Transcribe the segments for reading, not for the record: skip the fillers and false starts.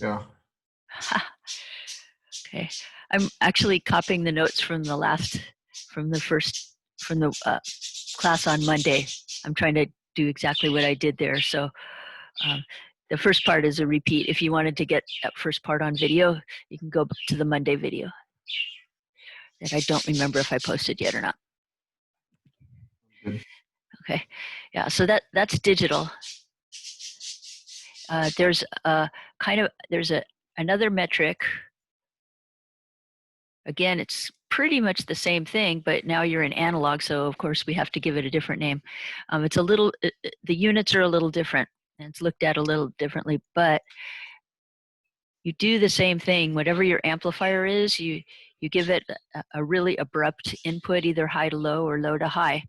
Yeah. Okay, I'm actually copying the notes from the class on Monday. I'm trying to do exactly what I did there. So the first part is a repeat. If you wanted to get that first part on video, you can go to the Monday video that I don't remember if I posted yet or not. Good. Okay, yeah, so that's digital. There's another metric. Again, it's pretty much the same thing, but now you're in analog, so of course we have to give it a different name. It's a little, the units are a little different, and it's looked at a little differently, but you do the same thing. Whatever your amplifier is, you give it a really abrupt input, either high to low or low to high,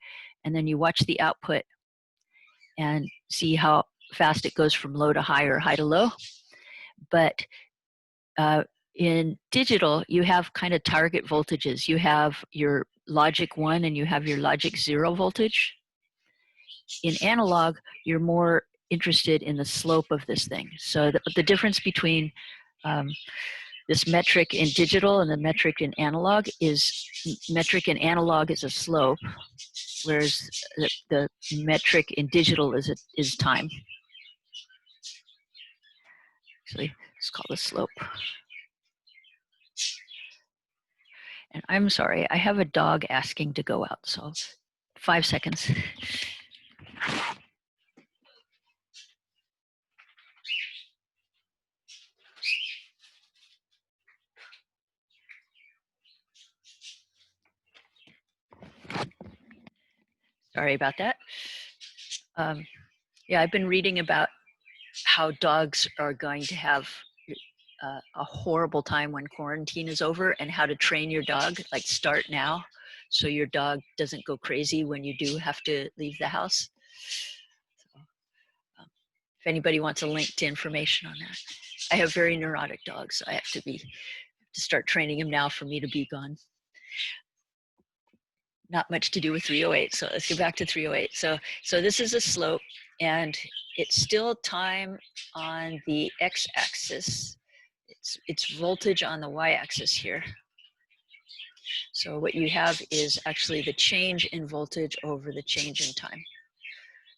and then you watch the output and see how fast it goes from low to high or high to low. But in digital, you have kind of target voltages. You have your logic 1 and you have your logic 0 voltage. In analog, you're more interested in the slope of this thing. So the difference between this metric in digital and the metric in analog is metric in analog is a slope, whereas the metric in digital is time. Actually, it's called a slope. And I'm sorry, I have a dog asking to go out, so 5 seconds. Sorry about that. Yeah, I've been reading about how dogs are going to have a horrible time when quarantine is over, and how to train your dog, like start now, so your dog doesn't go crazy when you do have to leave the house. So, if anybody wants a link to information on that. I have very neurotic dogs, so I have to start training him now for me to be gone. Not much to do with 308, so let's get back to 308. So this is a slope, and it's still time on the x-axis. It's voltage on the y-axis here. So what you have is actually the change in voltage over the change in time.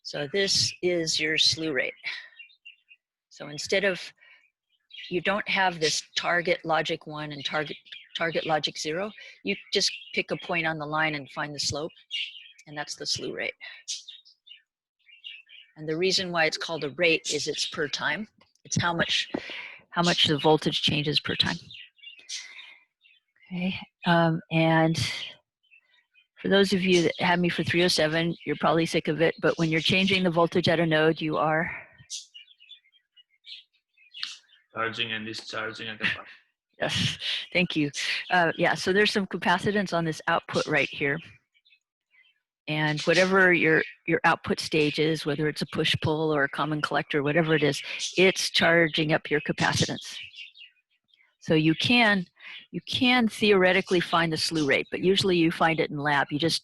So this is your slew rate. So instead of, you don't have this target logic 1 and target logic 0, you just pick a point on the line and find the slope, and that's the slew rate. And the reason why it's called a rate is it's per time. It's how much the voltage changes per time. Okay, and for those of you that had me for 307, you're probably sick of it, but when you're changing the voltage at a node, you are charging and discharging a capacitor. Yes, thank you. Yeah, so there's some capacitance on this output right here. And whatever your output stage is, whether it's a push-pull or a common collector, whatever it is, it's charging up your capacitance. So you can theoretically find the slew rate, but usually you find it in lab. You just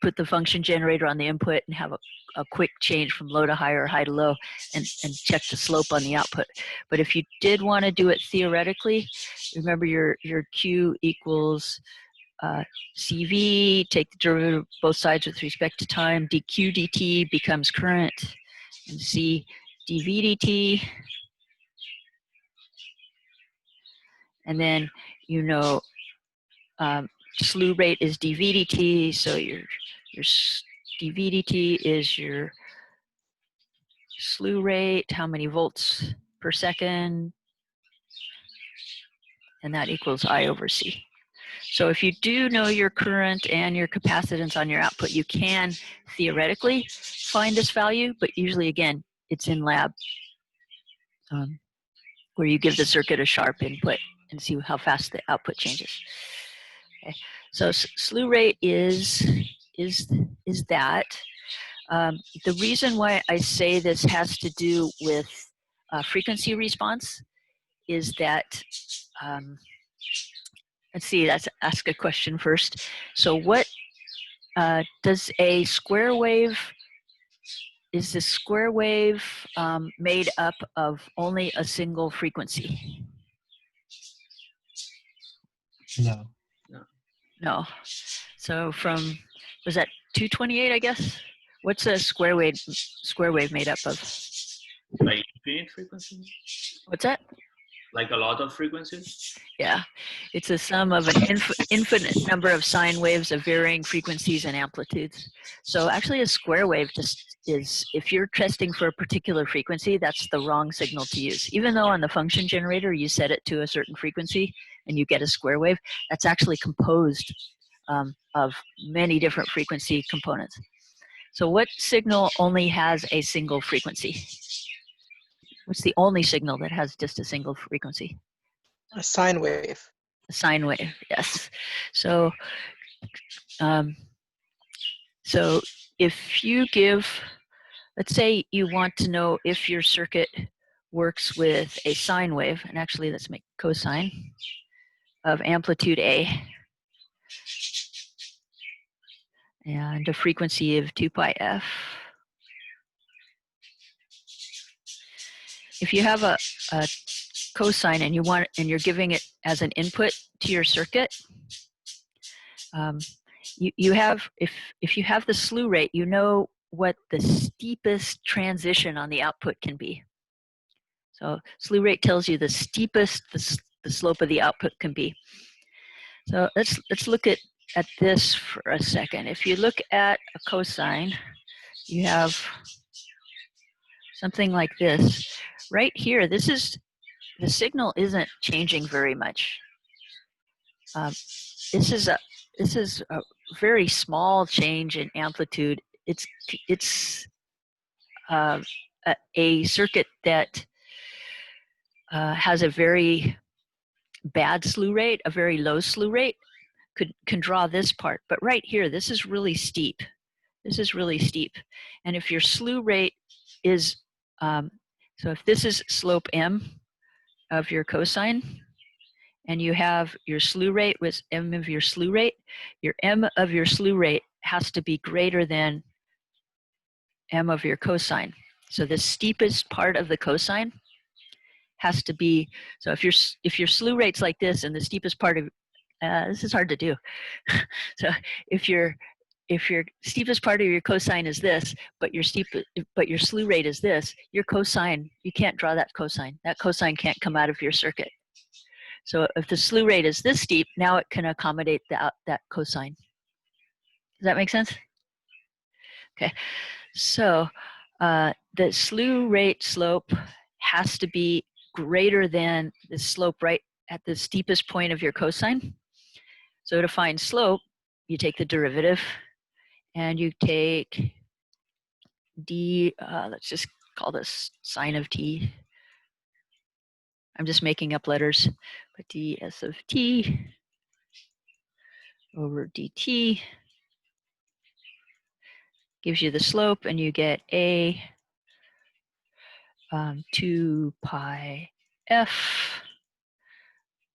put the function generator on the input and have a quick change from low to high or high to low, and check the slope on the output. But if you did want to do it theoretically, remember your Q equals CV, take the derivative of both sides with respect to time, dq dt becomes current, and C dv dt. And then, you know, slew rate is dv dt, so your dv dt is your slew rate, how many volts per second, and that equals I over C. So if you do know your current and your capacitance on your output, you can theoretically find this value, but usually, again, it's in lab, where you give the circuit a sharp input and see how fast the output changes. Okay. So slew rate is that. The reason why I say this has to do with frequency response is that, let's see, let's ask a question first. So what does a square wave is the square wave made up of only a single frequency? No. No. So from, was that 228, I guess? What's a square wave made up of? Like infinite frequency? What's that? Like a lot of frequencies? Yeah, it's a sum of an infinite number of sine waves of varying frequencies and amplitudes. So actually a square wave just is, if you're testing for a particular frequency, that's the wrong signal to use. Even though on the function generator you set it to a certain frequency and you get a square wave, that's actually composed of many different frequency components. So what signal only has a single frequency? What's the only signal that has just a single frequency? A sine wave. A sine wave, yes. So, so if you give, let's say you want to know if your circuit works with a sine wave, and actually let's make cosine of amplitude A and a frequency of 2 pi f. If you have a cosine and you're giving it as an input to your circuit, you have, if you have the slew rate, you know what the steepest transition on the output can be. So slew rate tells you the steepest the slope of the output can be. So let's look at this for a second. If you look at a cosine, you have something like this. Right here, this is, the signal isn't changing very much. This is a very small change in amplitude. It's a circuit that has a very bad slew rate, a very low slew rate, can draw this part. But right here, this is really steep. This is really steep. And if your slew rate is, so if this is slope m of your cosine, and you have your slew rate with m of your slew rate, your m of your slew rate has to be greater than m of your cosine. So the steepest part of the cosine has to be, so if your slew rate's like this and the steepest part of, this is hard to do. So if your steepest part of your cosine is this, but your slew rate is this, your cosine, you can't draw that cosine. That cosine can't come out of your circuit. So if the slew rate is this steep, now it can accommodate that cosine. Does that make sense? Okay, so the slew rate slope has to be greater than the slope right at the steepest point of your cosine. So to find slope, you take the derivative and you take d, let's just call this sine of t. I'm just making up letters, but ds of t over dt gives you the slope, and you get a 2 pi f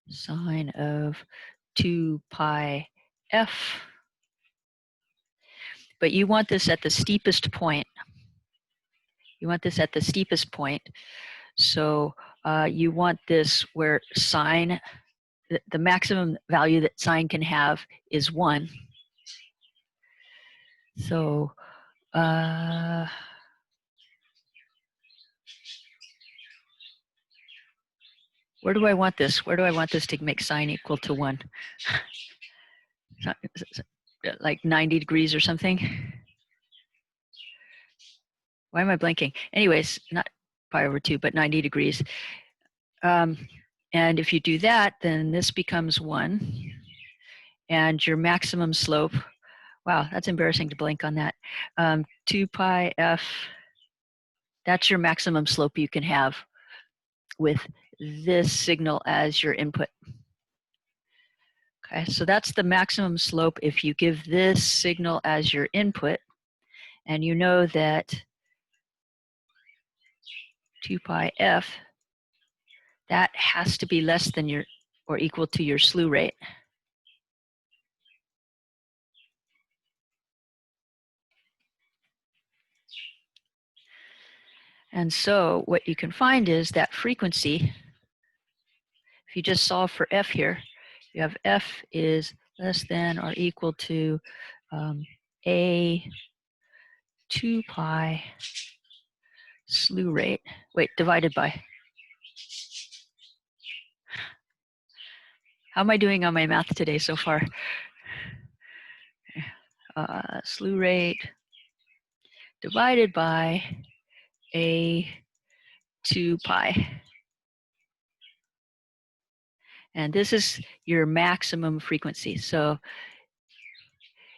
sine of 2 pi f. But you want this at the steepest point. You want this at the steepest point. So you want this where sine, the maximum value that sine can have is 1. So where do I want this? Where do I want this to make sine equal to 1? Like 90 degrees or something? Why am I blanking? Anyways, not pi over 2, but 90 degrees. And if you do that, then this becomes 1. And your maximum slope, wow, that's embarrassing to blank on that. 2 pi f, that's your maximum slope you can have with this signal as your input. Okay, so that's the maximum slope if you give this signal as your input, and you know that 2 pi f, that has to be less than your, or equal to your slew rate. And so what you can find is that frequency, if you just solve for f here, you have f is less than or equal to a 2 pi slew rate, divided by. How am I doing on my math today so far? Slew rate divided by a 2 pi. And this is your maximum frequency. So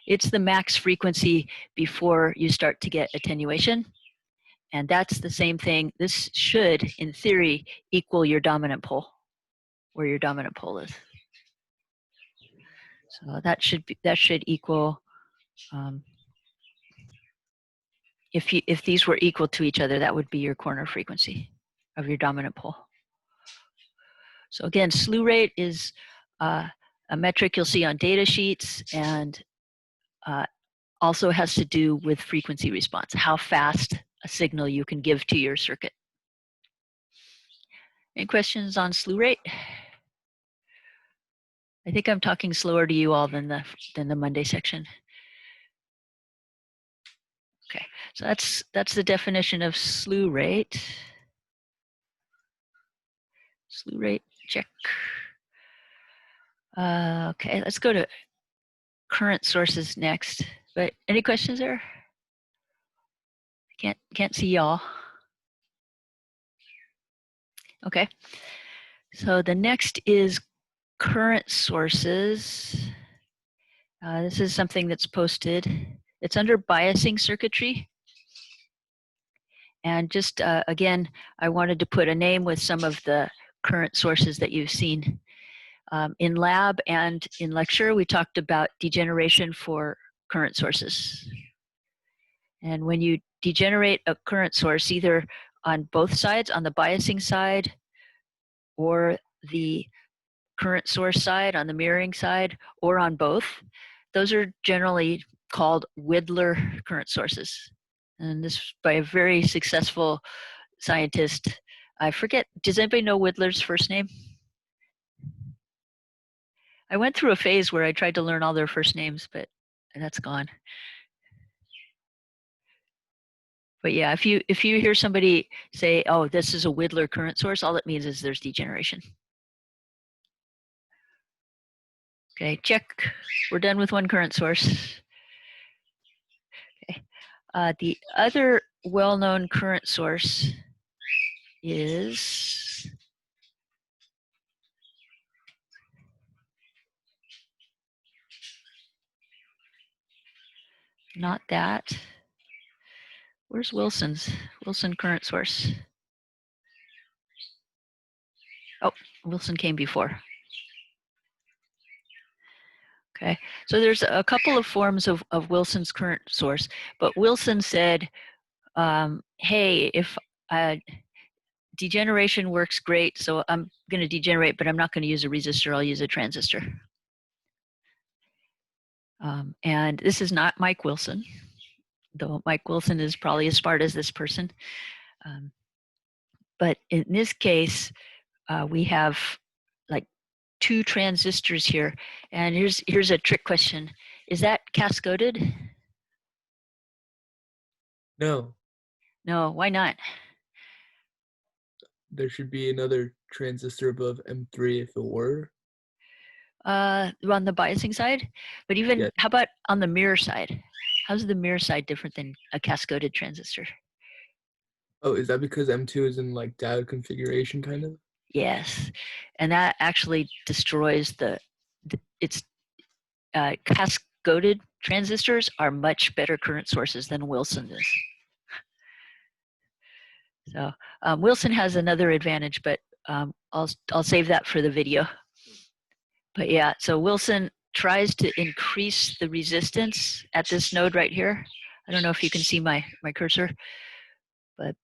it's the max frequency before you start to get attenuation. And that's the same thing. This should, in theory, equal your dominant pole, where your dominant pole is. So that should equal, if these were equal to each other, that would be your corner frequency of your dominant pole. So again, slew rate is a metric you'll see on data sheets, and also has to do with frequency response, how fast a signal you can give to your circuit. Any questions on slew rate? I think I'm talking slower to you all than the Monday section. Okay, so that's the definition of slew rate. Slew rate, check. Okay, let's go to current sources next. But any questions there? Can't see y'all. Okay, so the next is current sources. This is something that's posted. It's under biasing circuitry. And just again, I wanted to put a name with some of the current sources that you've seen. In lab and in lecture, we talked about degeneration for current sources. And when you degenerate a current source, either on both sides, on the biasing side or the current source side, on the mirroring side, or on both, those are generally called Widler current sources. And this by a very successful scientist. I forget, does anybody know Widler's first name? I went through a phase where I tried to learn all their first names, but that's gone. But yeah, if you hear somebody say, oh, this is a Widler current source, all it means is there's degeneration. Okay, check. We're done with one current source. Okay. The other well-known current source is not that. Where's Wilson's? Wilson current source. Oh, Wilson came before. Okay, so there's a couple of forms of Wilson's current source, but Wilson said, hey, if degeneration works great, so I'm going to degenerate, but I'm not going to use a resistor, I'll use a transistor. And this is not Mike Wilson, though Mike Wilson is probably as smart as this person. But in this case, we have like 2 transistors here. And here's a trick question. Is that cascoded? No. No, why not? There should be another transistor above M3 if it were. On the biasing side? But even, Yeah. how about on the mirror side? How's the mirror side different than a cascoded transistor? Oh, is that because M2 is in like diode configuration kind of? Yes, and that actually destroys its cascoded transistors are much better current sources than Wilson is. So Wilson has another advantage, but I'll save that for the video. But yeah, so Wilson tries to increase the resistance at this node right here. I don't know if you can see my cursor, but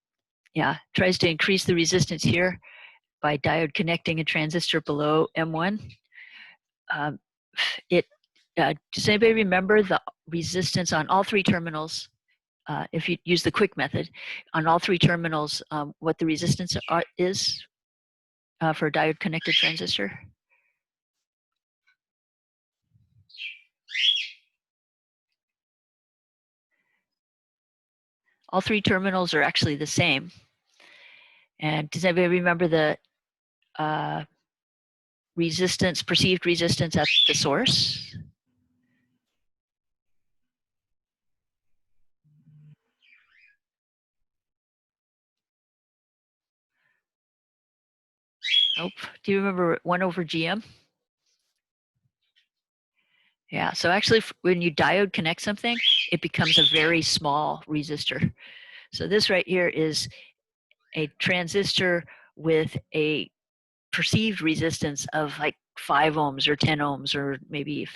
yeah, tries to increase the resistance here by diode connecting a transistor below M1. Does anybody remember the resistance on all 3 terminals if you use the quick method, on all three terminals, what the resistance is for a diode connected transistor? All three terminals are actually the same. And does anybody remember the resistance, perceived resistance at the source? Nope. Do you remember 1 over GM? Yeah, so actually when you diode connect something, it becomes a very small resistor. So this right here is a transistor with a perceived resistance of like 5 ohms or 10 ohms, or maybe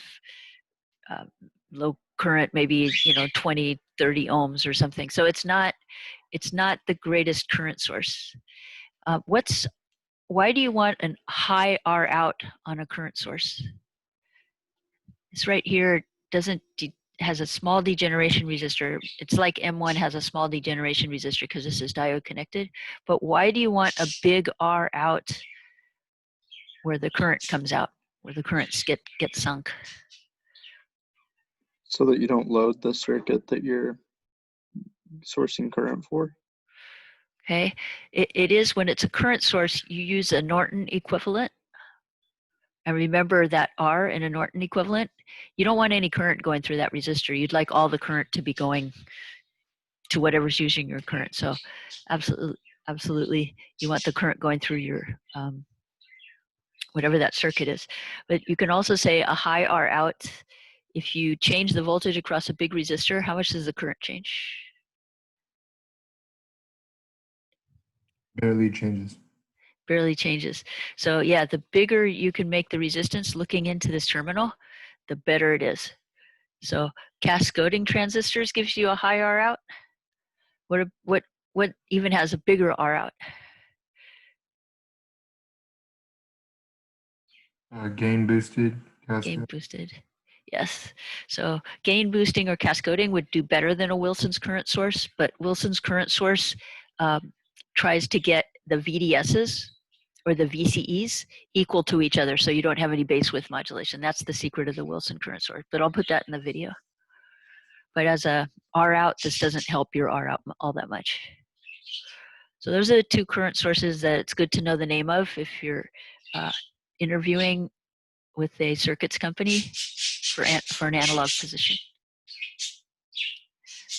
low current, maybe 20, 30 ohms or something. So it's not the greatest current source. Why do you want a high R out on a current source? This right here has a small degeneration resistor. It's like M1 has a small degeneration resistor because this is diode connected. But why do you want a big R out where the current comes out, where the currents get sunk? So that you don't load the circuit that you're sourcing current for. Okay, it is when it's a current source, you use a Norton equivalent. And remember that R in a Norton equivalent, you don't want any current going through that resistor. You'd like all the current to be going to whatever's using your current. So absolutely, you want the current going through your whatever that circuit is. But you can also say a high R out. If you change the voltage across a big resistor, how much does the current change? Barely changes. Barely changes. So yeah, the bigger you can make the resistance looking into this terminal, the better it is. So cascoding transistors gives you a high R out. What even has a bigger R out? Gain boosted. Gain boosted. Yes. So gain boosting or cascoding would do better than a Wilson's current source, but Wilson's current source tries to get the VDSs or the VCEs equal to each other, so you don't have any base width modulation. That's the secret of the Wilson current source, but I'll put that in the video. But as a R out, this doesn't help your R out all that much. So those are the two current sources that it's good to know the name of if you're interviewing with a circuits company for an analog position.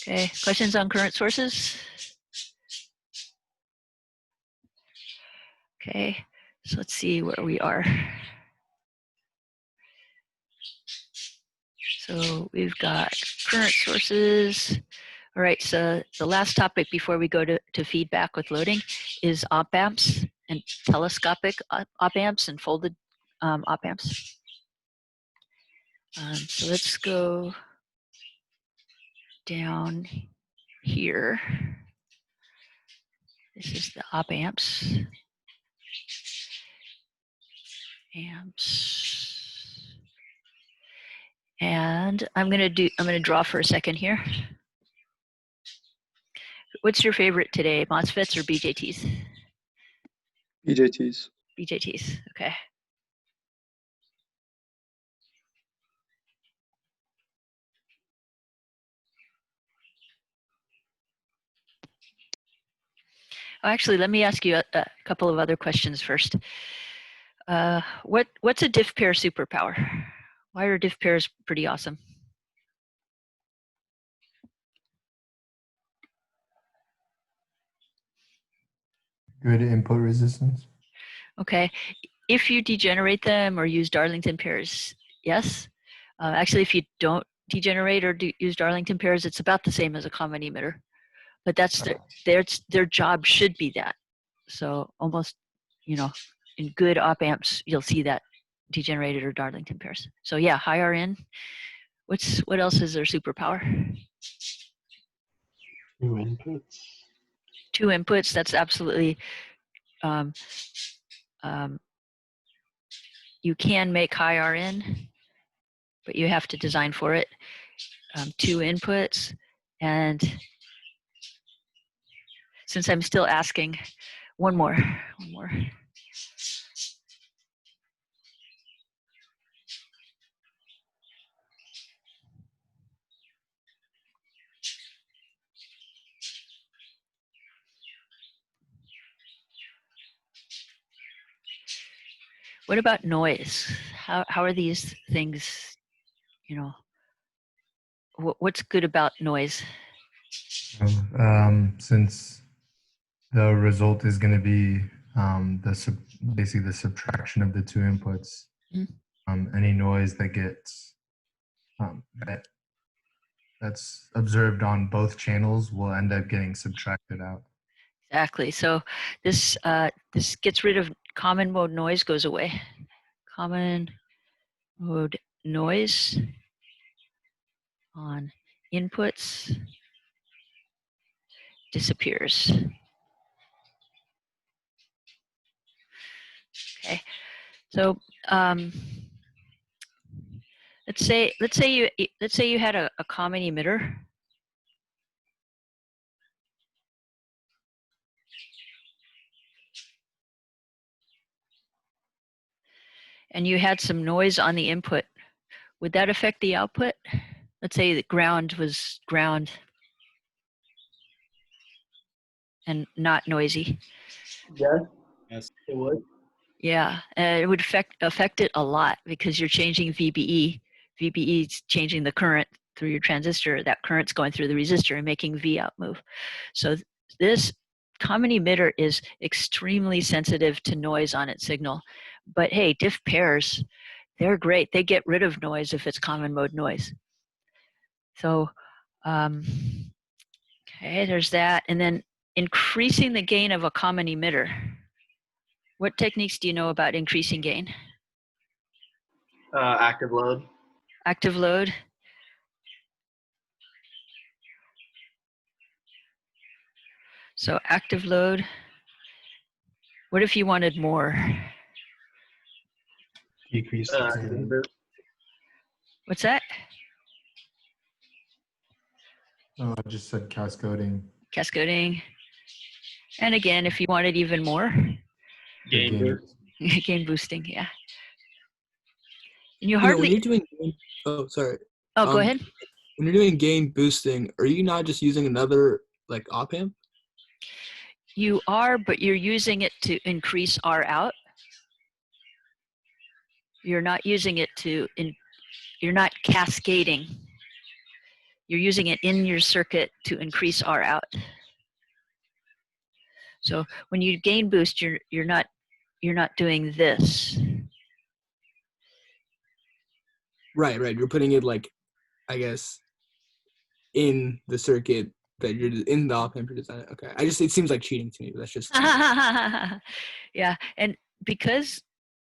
Okay, questions on current sources? Okay, so let's see where we are. So we've got current sources. All right, so the last topic before we go to feedback with loading is op amps and telescopic op amps and folded op amps. So let's go down here. This is the op amps. And I'm gonna draw for a second here. What's your favorite today, MOSFETs or BJTs? BJTs. BJTs, okay. Oh, actually, let me ask you a couple of other questions first. What's a diff pair superpower? Why are diff pairs pretty awesome? Good input resistance. Okay, if you degenerate them or use Darlington pairs, yes. Actually, if you don't degenerate or use Darlington pairs, it's about the same as a common emitter. But that's their job should be that. So almost, in good op amps, you'll see that degenerated or Darlington pairs. So yeah, high RN. What else is their superpower? 2 inputs. 2 inputs. That's absolutely. You can make high RN, but you have to design for it. 2 inputs, and since I'm still asking, one more. What about noise? How are these things, you know, what's good about noise? Since the result is going to be basically the subtraction of the two inputs, any noise that gets that's observed on both channels will end up getting subtracted out. Exactly. So this gets rid of common mode noise, goes away. Common mode noise on inputs disappears. Okay. So let's say you had a common emitter. And you had some noise on the input. Would that affect the output? Let's say the ground was ground and not noisy. Yes, it would. Yeah, it would affect it a lot because you're changing VBE. VBE is changing the current through your transistor. That current's going through the resistor and making V out move. So this common emitter is extremely sensitive to noise on its signal. But hey, diff pairs, they're great. They get rid of noise if it's common mode noise. So, okay, there's that. And then increasing the gain of a common emitter. What techniques do you know about increasing gain? Active load. Active load. So active load. What if you wanted more? Decrease. Gain boost. What's that? Oh, I just said cascoding. Cascoding. And again, if you wanted even more, Gain boost. gain boosting, yeah. And you You know, when hardly, you're doing sorry. go ahead. When you're doing gain boosting, are you not just using another like op amp? You are, but you're using it to increase R out. You're not using it you're not cascading. You're using it in your circuit to increase R out. So when you gain boost, you're not doing this. Right. You're putting it like, I guess, in the circuit that you're in the op amp you're designing. Okay. It seems like cheating to me, but that's just Yeah, and because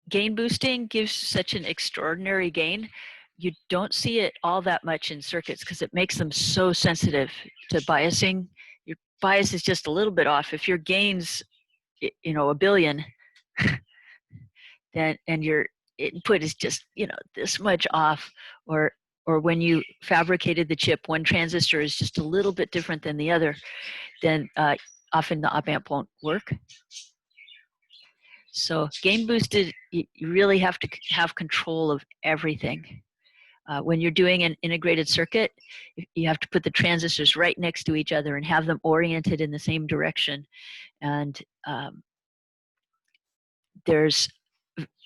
gain boosting gives such an extraordinary gain, you don't see it all that much in circuits because it makes them so sensitive to biasing. Your bias is just a little bit off. If your gain's, you know, 1 billion, then and your input is just, you know, this much off, or when you fabricated the chip, one transistor is just a little bit different than the other, then often the op amp won't work. So gain boosted, you really have to have control of everything. When you're doing an integrated circuit, you have to put the transistors right next to each other and have them oriented in the same direction. And there's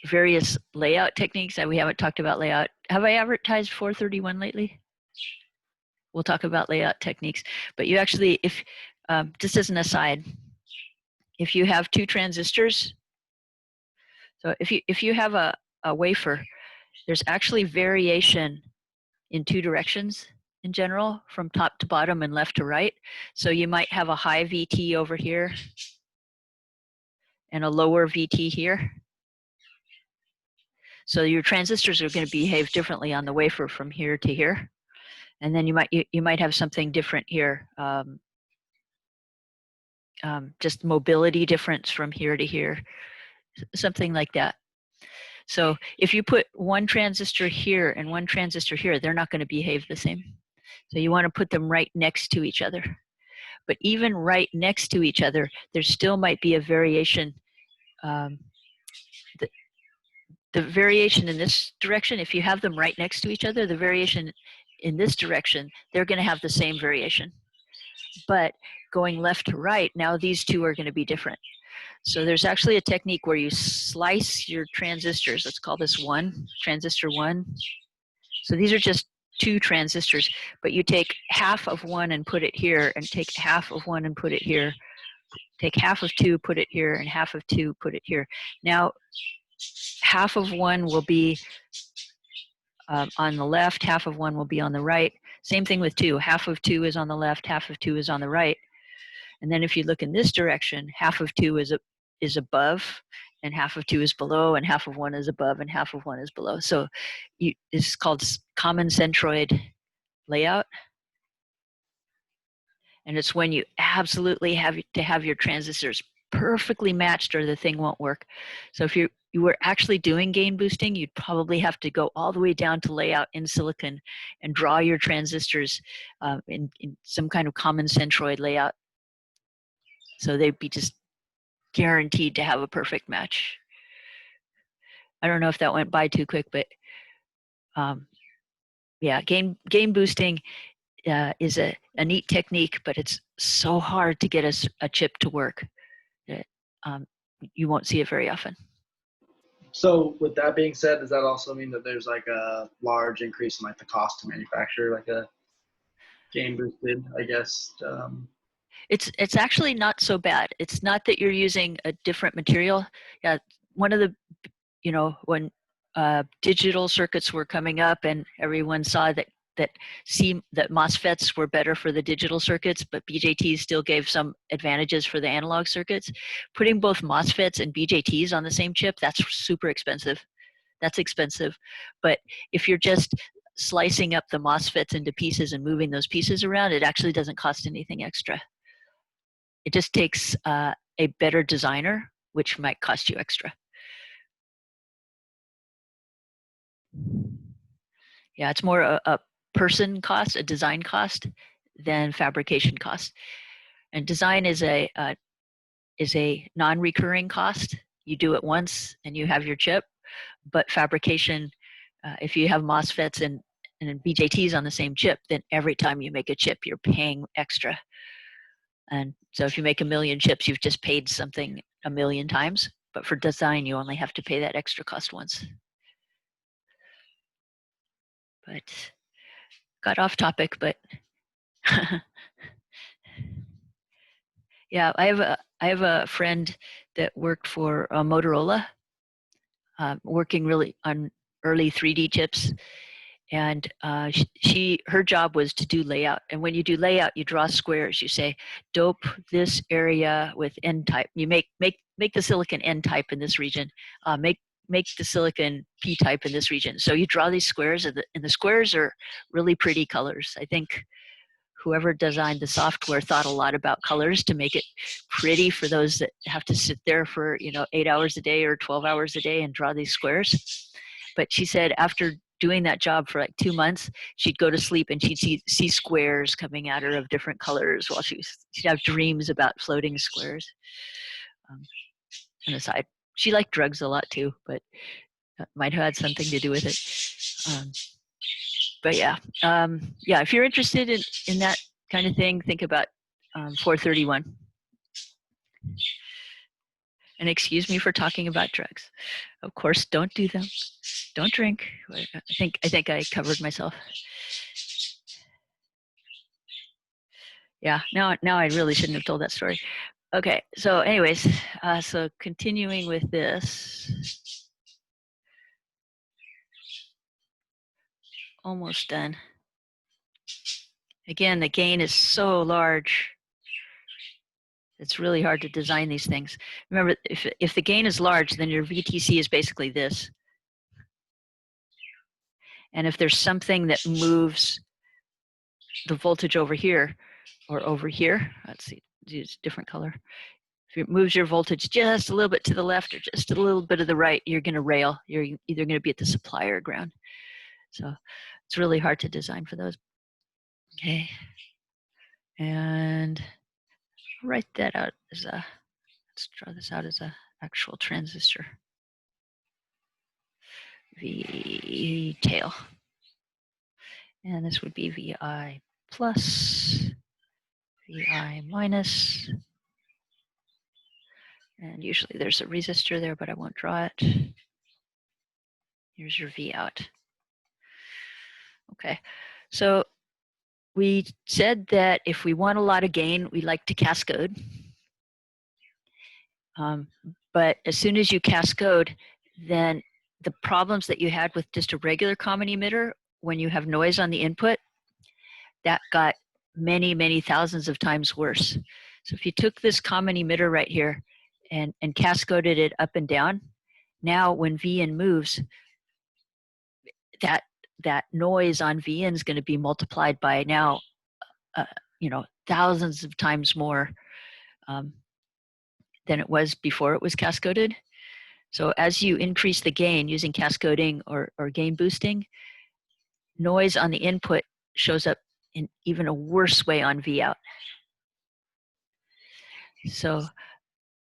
various layout techniques. We haven't talked about layout. Have I advertised 431 lately? We'll talk about layout techniques. But you actually, if just as an aside, if you have two transistors, so if you have a wafer, there's actually variation in two directions in general, from top to bottom and left to right. So you might have a high VT over here and a lower VT here. So your transistors are going to behave differently on the wafer from here to here. And then you might have something different here, just mobility difference from here to here, something like that. So if you put one transistor here and one transistor here, they're not going to behave the same. So you want to put them right next to each other. But even right next to each other, there still might be a variation. The variation in this direction, if you have them right next to each other, the variation in this direction, they're going to have the same variation. But going left to right, now these two are going to be different. So there's actually a technique where you slice your transistors. Let's call this transistor 1. So these are just 2 transistors, but you take half of one and put it here, and take half of one and put it here. Take half of 2, put it here, and half of 2, put it here. Now, half of one will be on the left, half of one will be on the right. Same thing with 2. Half of 2 is on the left, half of 2 is on the right. And then if you look in this direction, half of 2 is above, and half of 2 is below, and half of 1 is above, and half of 1 is below. So it's called common centroid layout. And it's when you absolutely have to have your transistors perfectly matched or the thing won't work. So if you were actually doing gain boosting, you'd probably have to go all the way down to layout in silicon and draw your transistors in some kind of common centroid layout. So they'd be just guaranteed to have a perfect match. I don't know if that went by too quick, but yeah, gain boosting is a neat technique, but it's so hard to get a chip to work that you won't see it very often. So with that being said, does that also mean that there's like a large increase in like the cost to manufacture like a gain boosted, I guess? It's actually not so bad. It's not that you're using a different material. Yeah, one of the, when digital circuits were coming up and everyone saw that MOSFETs were better for the digital circuits, but BJTs still gave some advantages for the analog circuits. Putting both MOSFETs and BJTs on the same chip, that's super expensive. That's expensive. But if you're just slicing up the MOSFETs into pieces and moving those pieces around, it actually doesn't cost anything extra. It just takes a better designer, which might cost you extra. Yeah, it's more a person cost, a design cost, than fabrication cost. And design is a non-recurring cost. You do it once and you have your chip. But fabrication, if you have MOSFETs and BJTs on the same chip, then every time you make a chip, you're paying extra. And so if you make 1 million chips, you've just paid something 1 million times. But for design, you only have to pay that extra cost once. But got off topic, but yeah, I have a friend that worked for Motorola, working really on early 3D chips, and her job was to do layout. And when you do layout, you draw squares. You say, dope this area with N type. You make the silicon N type in this region. Make the silicon P type in this region. So you draw these squares, and the squares are really pretty colors. I think whoever designed the software thought a lot about colors to make it pretty for those that have to sit there for 8 hours a day or 12 hours a day and draw these squares. But she said after doing that job for like 2 months, she'd go to sleep and she'd see squares coming at her of different colors while she'd have dreams about floating squares. On the side, she liked drugs a lot too, but that might have had something to do with it. But yeah, if you're interested in that kind of thing, think about 431. And excuse me for talking about drugs. Of course, don't do them. Don't drink. I think I covered myself. Yeah, now I really shouldn't have told that story. Okay, so anyways, so continuing with this. Almost done. Again, the gain is so large. It's really hard to design these things. Remember, if the gain is large, then your VTC is basically this. And if there's something that moves the voltage over here or over here, let's see, use a different color. If it moves your voltage just a little bit to the left or just a little bit to the right, you're going to rail. You're either going to be at the supply or ground. So it's really hard to design for those. Okay. And write that out as a, let's draw this out as a actual transistor. V tail. And this would be Vi plus, Vi minus. And usually there's a resistor there, but I won't draw it. Here's your V out. Okay, so we said that if we want a lot of gain, we like to cascode. But as soon as you cascode, then the problems that you had with just a regular common emitter, when you have noise on the input, that got many, many thousands of times worse. So if you took this common emitter right here and cascoded it up and down, now when Vn moves, that noise on Vn is going to be multiplied by now, thousands of times more than it was before it was cascoded. So as you increase the gain using cascoding or gain boosting, noise on the input shows up in even a worse way on V out. So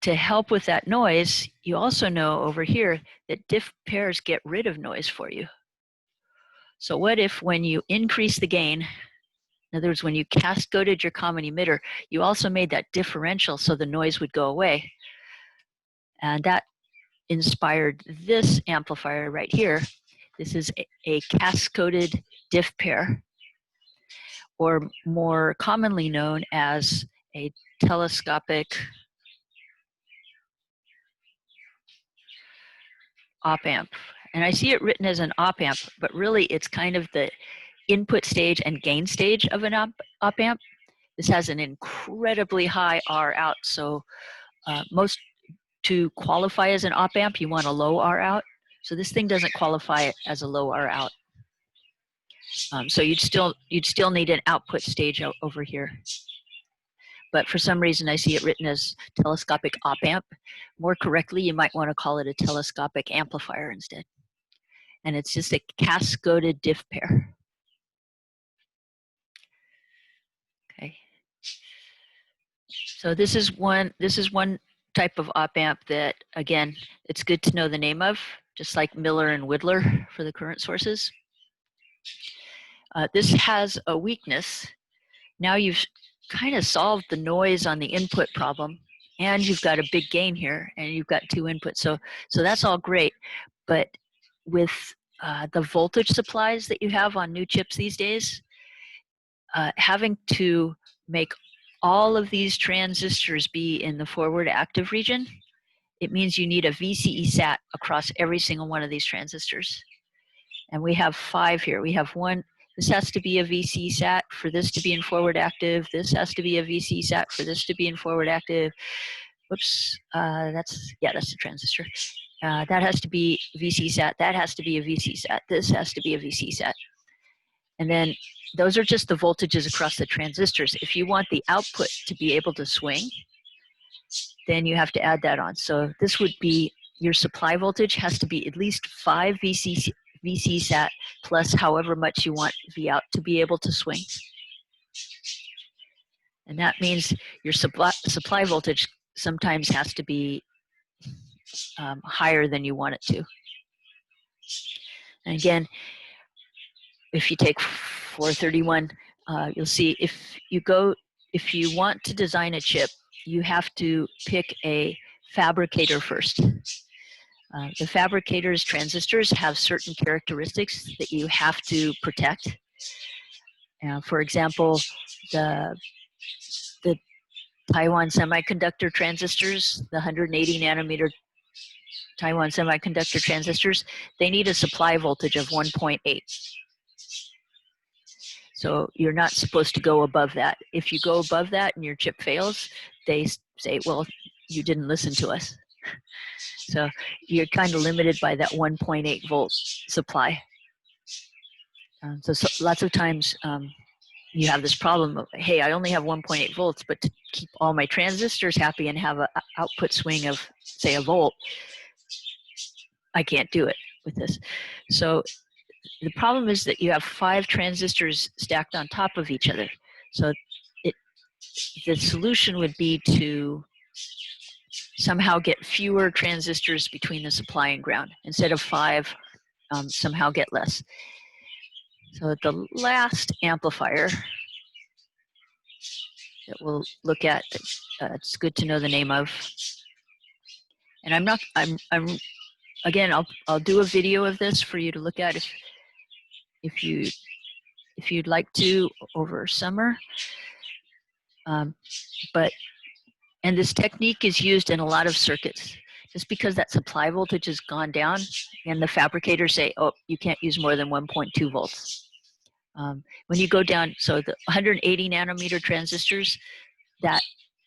to help with that noise, you also know over here that diff pairs get rid of noise for you. So what if when you increase the gain, in other words, when you cascoded your common emitter, you also made that differential so the noise would go away. And that inspired this amplifier right here. This is a cascoded diff pair, or more commonly known as a telescopic op-amp. And I see it written as an op-amp, but really it's kind of the input stage and gain stage of an op-amp. This has an incredibly high R out, so to qualify as an op-amp, you want a low R out. So this thing doesn't qualify as a low R out. So you'd still need an output stage over here. But for some reason, I see it written as telescopic op-amp. More correctly, you might want to call it a telescopic amplifier instead. And it's just a cascoded diff pair. Okay. So this is one type of op-amp that, again, it's good to know the name of, just like Miller and Widler for the current sources. This has a weakness. Now you've kind of solved the noise on the input problem, and you've got a big gain here, and you've got two inputs. So that's all great, but with the voltage supplies that you have on new chips these days, having to make all of these transistors be in the forward active region, it means you need a VCE sat across every single one of these transistors. And we have 5 here. We have one. This has to be a VCE sat for this to be in forward active. This has to be a VCE sat for this to be in forward active. Whoops, that's the transistor. That has to be VCE sat. That has to be a VCE sat. This has to be a VCE sat. And then those are just the voltages across the transistors. If you want the output to be able to swing, then you have to add that on. So this would be your supply voltage has to be at least 5 VC sat plus however much you want V out to be able to swing. And that means your supply voltage sometimes has to be higher than you want it to. And again, if you take 431, you'll see if you want to design a chip, you have to pick a fabricator first. The fabricator's transistors have certain characteristics that you have to protect. For example, the Taiwan semiconductor transistors, the 180 nanometer Taiwan semiconductor transistors, they need a supply voltage of 1.8. So you're not supposed to go above that. If you go above that and your chip fails, they say, well, you didn't listen to us. So you're kind of limited by that 1.8 volt supply. So lots of times you have this problem of, hey, I only have 1.8 volts, but to keep all my transistors happy and have an output swing of, say, a volt, I can't do it with this. So the problem is that you have 5 transistors stacked on top of each other. So the solution would be to somehow get fewer transistors between the supply and ground. Instead of 5, somehow get less. So the last amplifier that we'll look at, it's good to know the name of. And again, I'll do a video of this for you to look at if you'd like to over summer. And this technique is used in a lot of circuits. Just because that supply voltage has gone down, and the fabricators say, oh, you can't use more than 1.2 volts. When you go down, so the 180 nanometer transistors that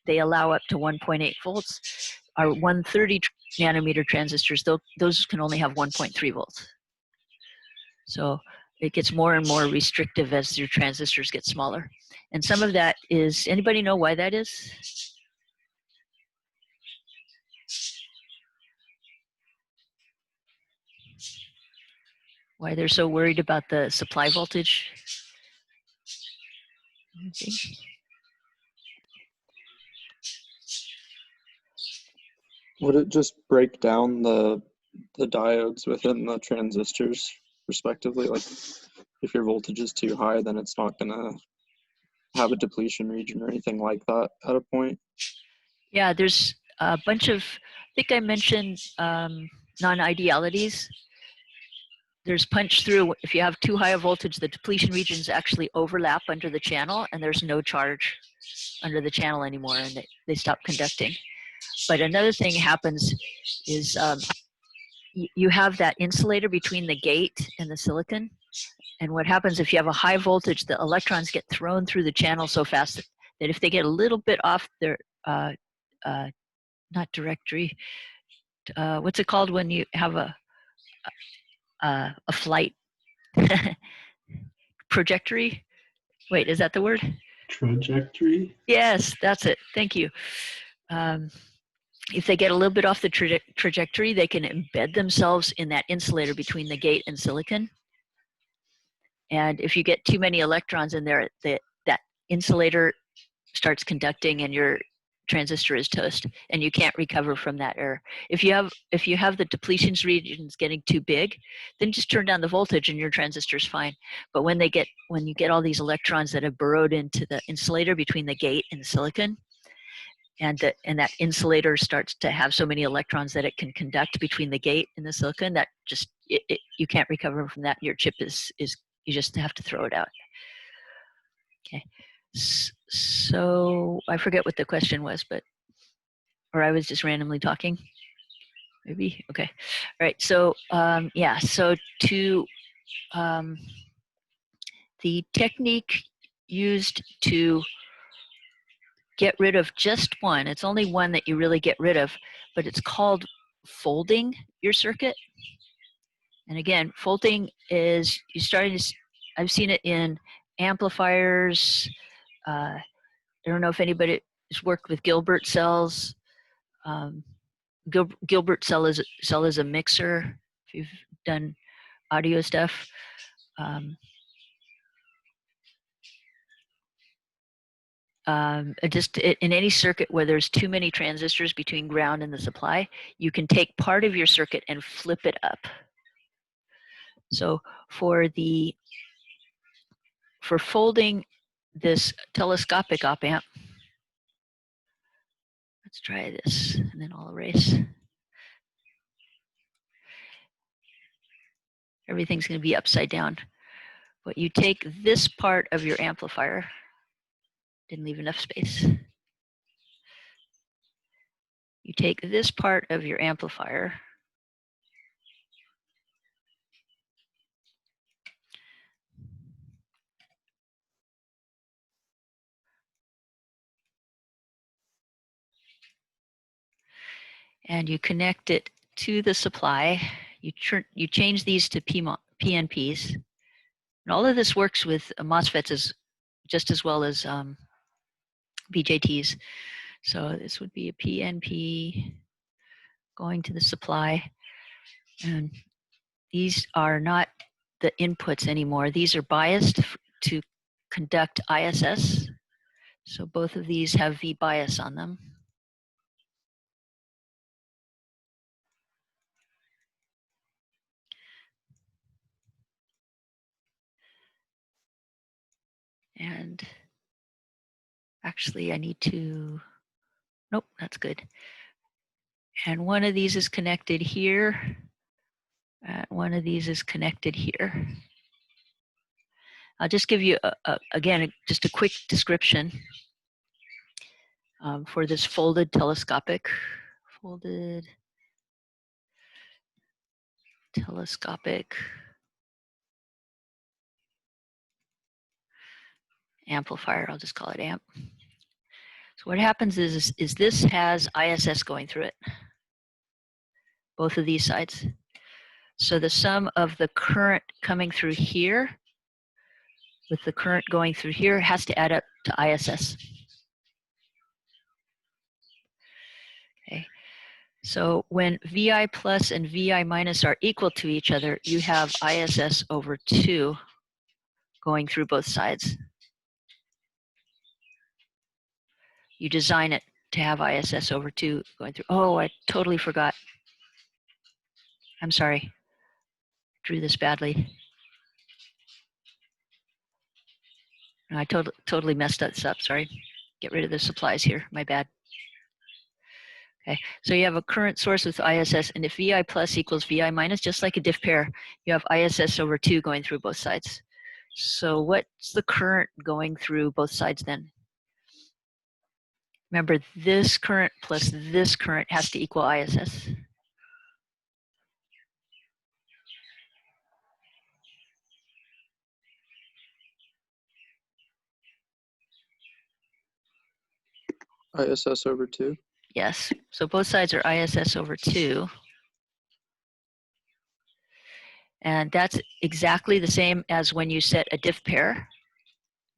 they allow up to 1.8 volts are 130 nanometer transistors. Those can only have 1.3 volts. So it gets more and more restrictive as your transistors get smaller. And some of that is, anybody know why that is? Why they're so worried about the supply voltage? Okay. Would it just break down the diodes within the transistors respectively? Like if your voltage is too high, then it's not gonna have a depletion region or anything like that at a point? Yeah, there's a bunch of, I think I mentioned non-idealities. There's punch through. If you have too high a voltage, the depletion regions actually overlap under the channel, and there's no charge under the channel anymore, and they stop conducting. But another thing happens is you have that insulator between the gate and the silicon. And what happens if you have a high voltage, the electrons get thrown through the channel so fast that if they get a little bit off their, not directory, what's it called when you have a flight? Trajectory? Wait, is that the word? Trajectory? Yes, that's it. Thank you. If they get a little bit off the trajectory, they can embed themselves in that insulator between the gate and silicon. And if you get too many electrons in there, that insulator starts conducting and your transistor is toast, and you can't recover from that error. If you have the depletion regions getting too big, then just turn down the voltage and your transistor is fine. But when you get all these electrons that have burrowed into the insulator between the gate and the silicon, and that insulator starts to have so many electrons that it can conduct between the gate and the silicon, that just you can't recover from that. Your chip is you just have to throw it out. Okay, so I forget what the question was, or I was just randomly talking. Maybe. Okay. All right. So yeah. So the technique used to get rid of just one, it's only one that you really get rid of, but it's called folding your circuit. And again, folding is, I've seen it in amplifiers. I don't know if anybody has worked with Gilbert cells. Gilbert cell is a mixer, if you've done audio stuff. Just in any circuit where there's too many transistors between ground and the supply, you can take part of your circuit and flip it up. So for folding this telescopic op amp, let's try this and then I'll erase. Everything's going to be upside down. But you take this part of your amplifier, didn't leave enough space. You take this part of your amplifier, and you connect it to the supply. You change these to PNPs. And all of this works with MOSFETs just as well as BJTs. So this would be a PNP going to the supply. And these are not the inputs anymore. These are biased to conduct ISS. So both of these have V bias on them. And actually I need to, nope, that's good. And one of these is connected here. One of these is connected here. I'll just give you, again, just a quick description for this folded telescopic amplifier. I'll just call it amp. So what happens is this has ISS going through it, both of these sides. So the sum of the current coming through here with the current going through here has to add up to ISS. Okay. So when VI plus and VI minus are equal to each other, you have ISS over 2 going through both sides. You design it to have ISS over 2 going through. Oh, I totally forgot. I'm sorry. Drew this badly. No, I totally messed this up. Sorry. Get rid of the supplies here. My bad. Okay, so you have a current source with ISS, and if VI plus equals VI minus, just like a diff pair, you have ISS over 2 going through both sides. So what's the current going through both sides then? Remember, this current plus this current has to equal ISS. ISS over 2. Yes, so both sides are ISS over 2. And that's exactly the same as when you set a diff pair.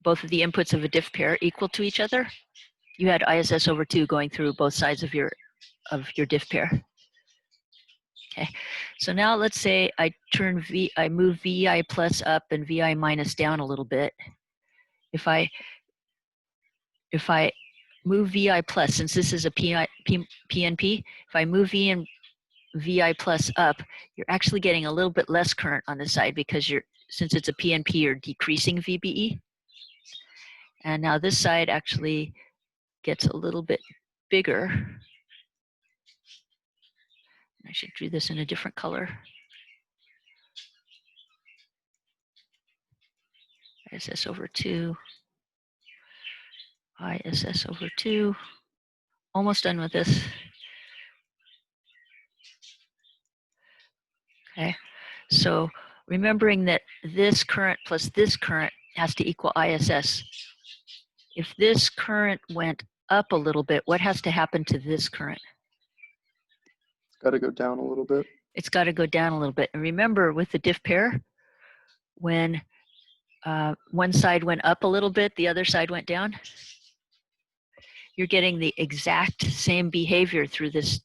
Both of the inputs of a diff pair equal to each other. You had ISS over 2 going through both sides of your diff pair. Okay, so now let's say I move VI plus up and VI minus down a little bit. If I move VI plus, since this is a PNP, if I move VI plus up, you're actually getting a little bit less current on this side because since it's a PNP, you're decreasing VBE. And now this side actually gets a little bit bigger. I should do this in a different color. ISS over 2. ISS over 2. Almost done with this. Okay, so remembering that this current plus this current has to equal ISS. If this current went up a little bit, what has to happen to this current? It's got to go down a little bit. It's got to go down a little bit. And remember, with the diff pair, when one side went up a little bit, the other side went down, you're getting the exact same behavior through these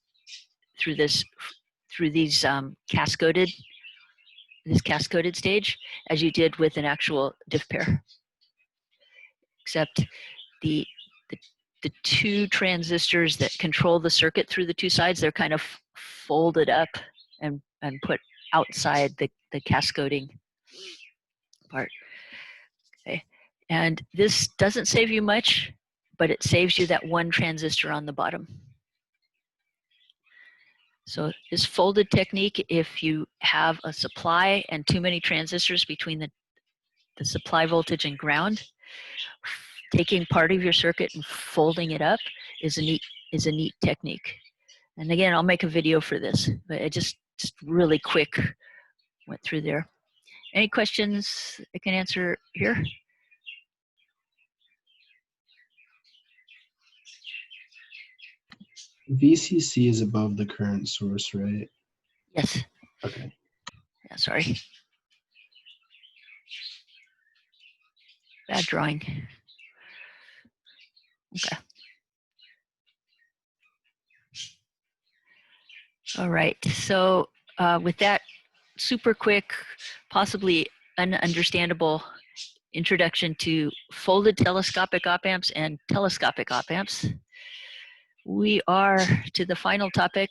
cascoded stage as you did with an actual diff pair, except the two transistors that control the circuit through the two sides, they're kind of folded up and put outside the cascoding part. Okay, and this doesn't save you much, but it saves you that one transistor on the bottom. So this folded technique, if you have a supply and too many transistors between the supply voltage and ground, taking part of your circuit and folding it up is a neat technique. And again, I'll make a video for this, but I just really quick went through there. Any questions I can answer here? VCC is above the current source, right? Yes. Okay. Yeah, sorry. Bad drawing. Okay. All right, so with that super quick, possibly ununderstandable Introduction to Folded Telescopic Op Amps and Telescopic Op Amps. We are to the final topic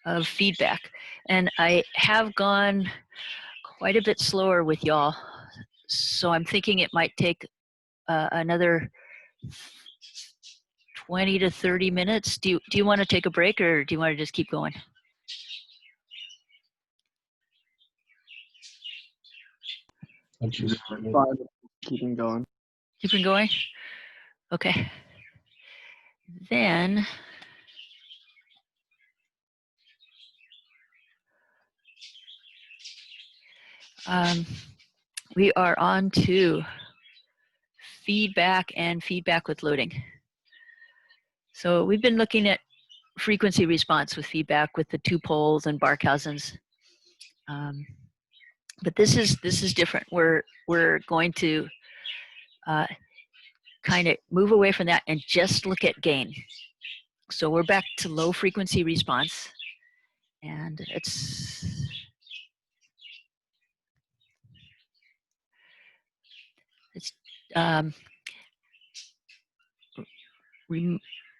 of feedback. And I have gone quite a bit slower with y'all. So I'm thinking it might take another 20 to 30 minutes. Do you want to take a break, or do you want to just keep going? That's just Fine. Keeping going. Keeping going? Okay. Then we are on to feedback and feedback with loading. So we've been looking at frequency response with feedback with the 2 poles and Barkhausens. But this is different. We're going to kind of move away from that and just look at gain. So we're back to low frequency response, and it's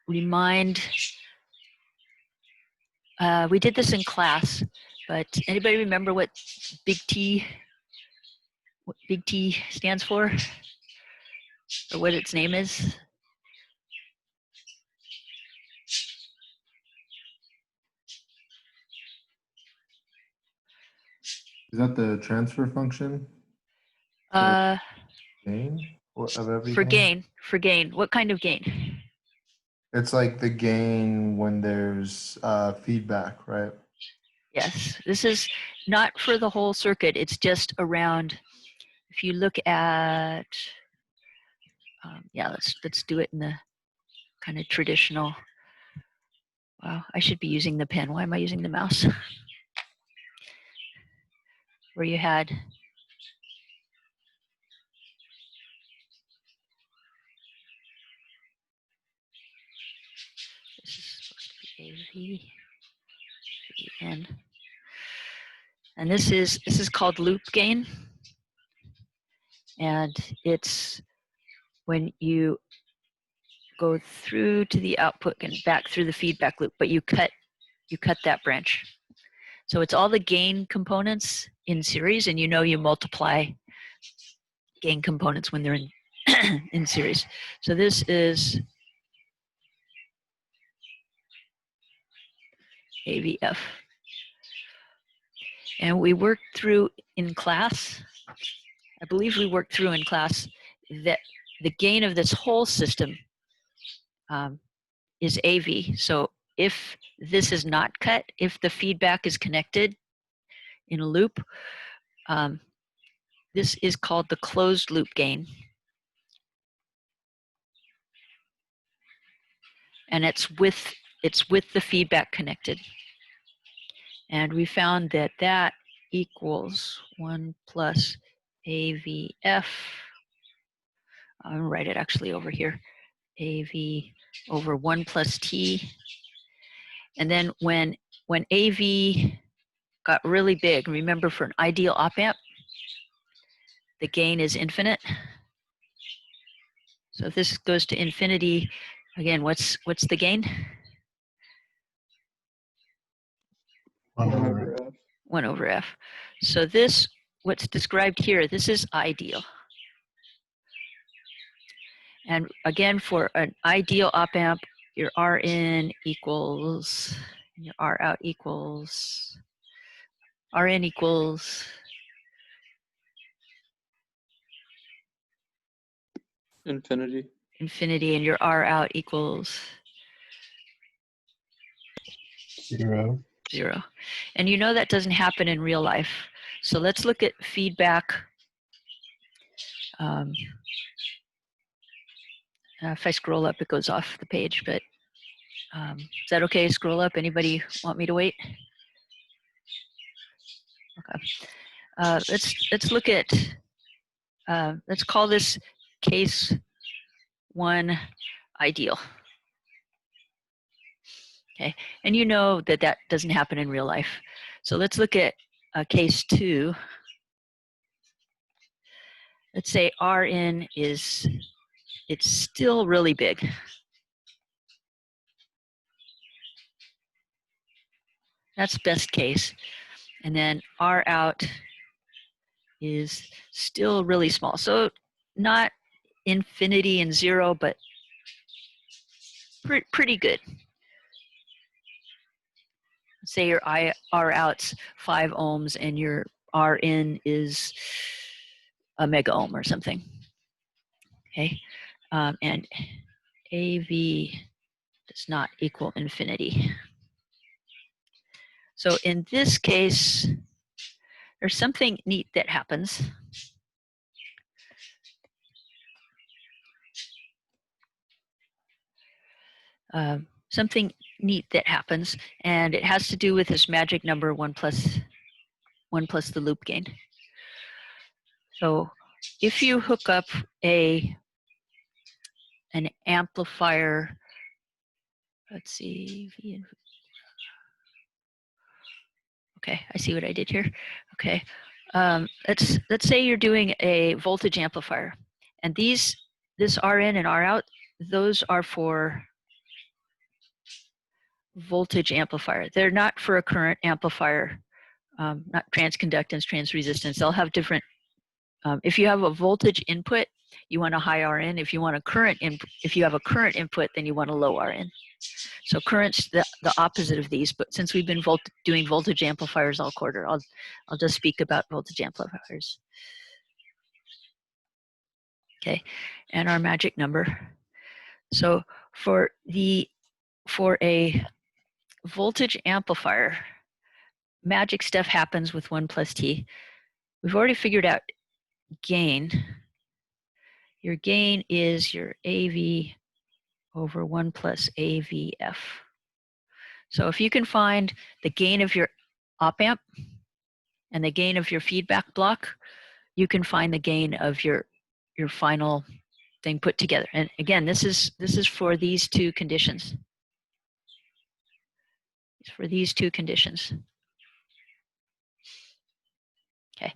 remind. We did this in class, but anybody remember what big T stands for, or what its name is? Is that the transfer function? Gain of everything? For gain. What kind of gain? It's like the gain when there's feedback, right? Yes, this is not for the whole circuit. It's just around. If you look at, yeah, let's do it in the kind of traditional. Wow, I should be using the pen. Why am I using the mouse? Where you had. This is supposed to be AV, VN. And this is called loop gain. And it's when you go through to the output and back through the feedback loop, but you cut that branch. So it's all the gain components in series, and you multiply gain components when they're in in series. So this is AVF. And we worked through in class, I believe we worked through in class that the gain of this whole system is AV. So if this is not cut, if the feedback is connected in a loop, this is called the closed loop gain. And it's with the feedback connected. And we found that equals 1 plus AVF. I'll write it actually over here. AV over 1 plus T. And then when AV got really big, remember for an ideal op amp, the gain is infinite. So if this goes to infinity, again, what's the gain? 1 over F. 1 over F. So what's described here, this is ideal. And again, for an ideal op amp, your Rn equals, your R out equals, Rn equals Infinity. infinity, and your R out equals 0. 0. And that doesn't happen in real life. So let's look at feedback. If I scroll up, it goes off the page, but is that okay? Scroll up. Anybody want me to wait? Okay. Let's look at, let's call this case 1 ideal. Okay, and that doesn't happen in real life. So let's look at case 2. let's say Rn is, it's still really big. That's best case. And then R out is still really small. So not infinity and zero, but pretty good. Say your R out's 5 ohms and your Rn is a mega ohm or something. Okay, and AV does not equal infinity. So in this case, there's something neat that happens. Something neat that happens, and it has to do with this magic number 1 plus the loop gain. So if you hook up an amplifier, let's see, okay, I see what I did here. Okay, let's say you're doing a voltage amplifier, and this Rn and R out, those are for voltage amplifier. They're not for a current amplifier, not transconductance, transresistance. They'll have different. If you have a voltage input, you want a high Rn. If you want a current if you have a current input, then you want a low Rn. So current's the opposite of these, but since we've been doing voltage amplifiers all quarter, I'll just speak about voltage amplifiers. Okay, and our magic number. So for a voltage amplifier, magic stuff happens with 1 plus T. We've already figured out gain. Your gain is your AV over 1 plus AVF. So if you can find the gain of your op amp and the gain of your feedback block, you can find the gain of your final thing put together. And again, this is for these two conditions. It's for these two conditions. Okay,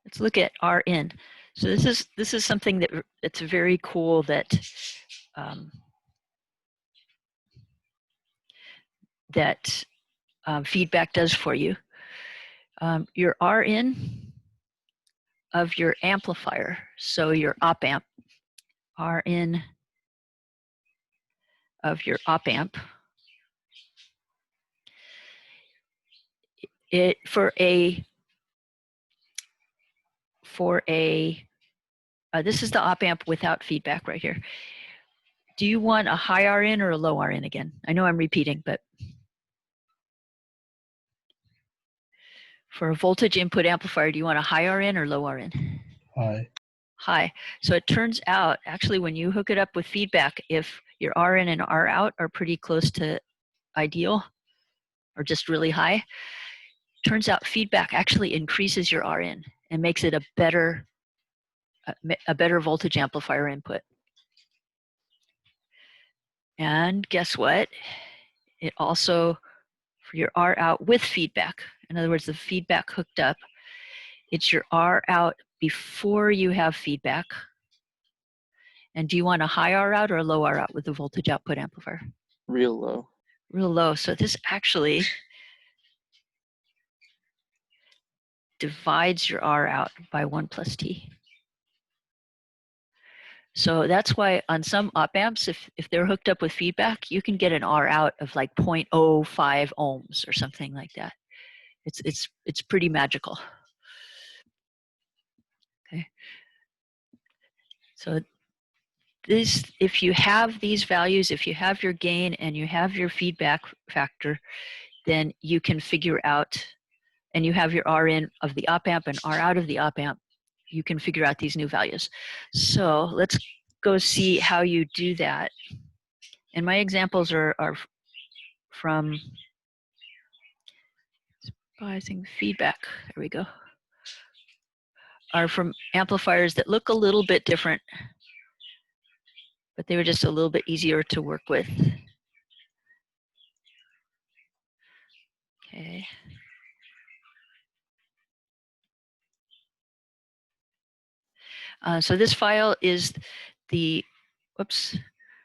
let's look at Rn. So this is something that's very cool that feedback does for you. Your Rn of your amplifier, so your op amp, Rn of your op amp, this is the op amp without feedback right here. Do you want a high Rn or a low Rn again? I know I'm repeating, but for a voltage input amplifier, do you want a high Rn or low Rn? High. High. So it turns out, actually, when you hook it up with feedback, if your Rn and R out are pretty close to ideal or just really high, turns out feedback actually increases your Rn and makes it a better voltage amplifier input. And guess what? It also, for your R out with feedback, in other words, the feedback hooked up, it's your R out before you have feedback. And do you want a high R out or a low R out with the voltage output amplifier? Real low. Real low. So this actually divides your R out by 1 plus T. So that's why on some op amps, if they're hooked up with feedback, you can get an R out of like 0.05 ohms or something like that. It's pretty magical. Okay. So this, if you have these values, if you have your gain and you have your feedback factor, then you can figure out, and you have your R in of the op amp and R out of the op amp, you can figure out these new values. So let's go see how you do that. And my examples are from surprising feedback. There we go. Are from amplifiers that look a little bit different, but they were just a little bit easier to work with. Okay. So this file is the, whoops,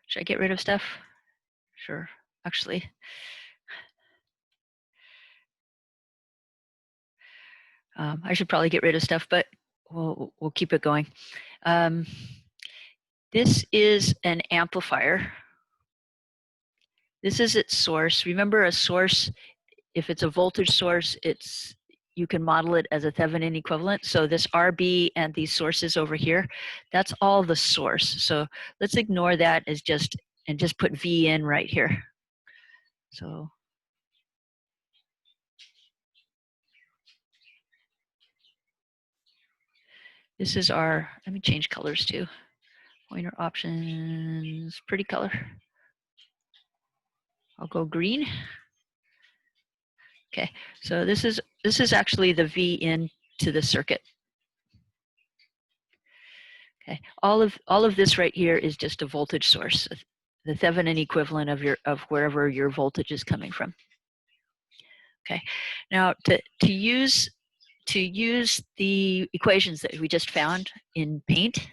should I get rid of stuff? Sure, actually. I should probably get rid of stuff, but we'll keep it going. This is an amplifier. This is its source. Remember, a source, if it's a voltage source, you can model it as a Thevenin equivalent. So this RB and these sources over here, that's all the source. So let's ignore that as just put V in right here. So this is our, let me change colors too. Pointer options, pretty color. I'll go green. Okay, so this is actually the V in to the circuit. Okay, all of this right here is just a voltage source, the Thevenin equivalent of wherever your voltage is coming from. Okay, now to use the equations that we just found in Paint,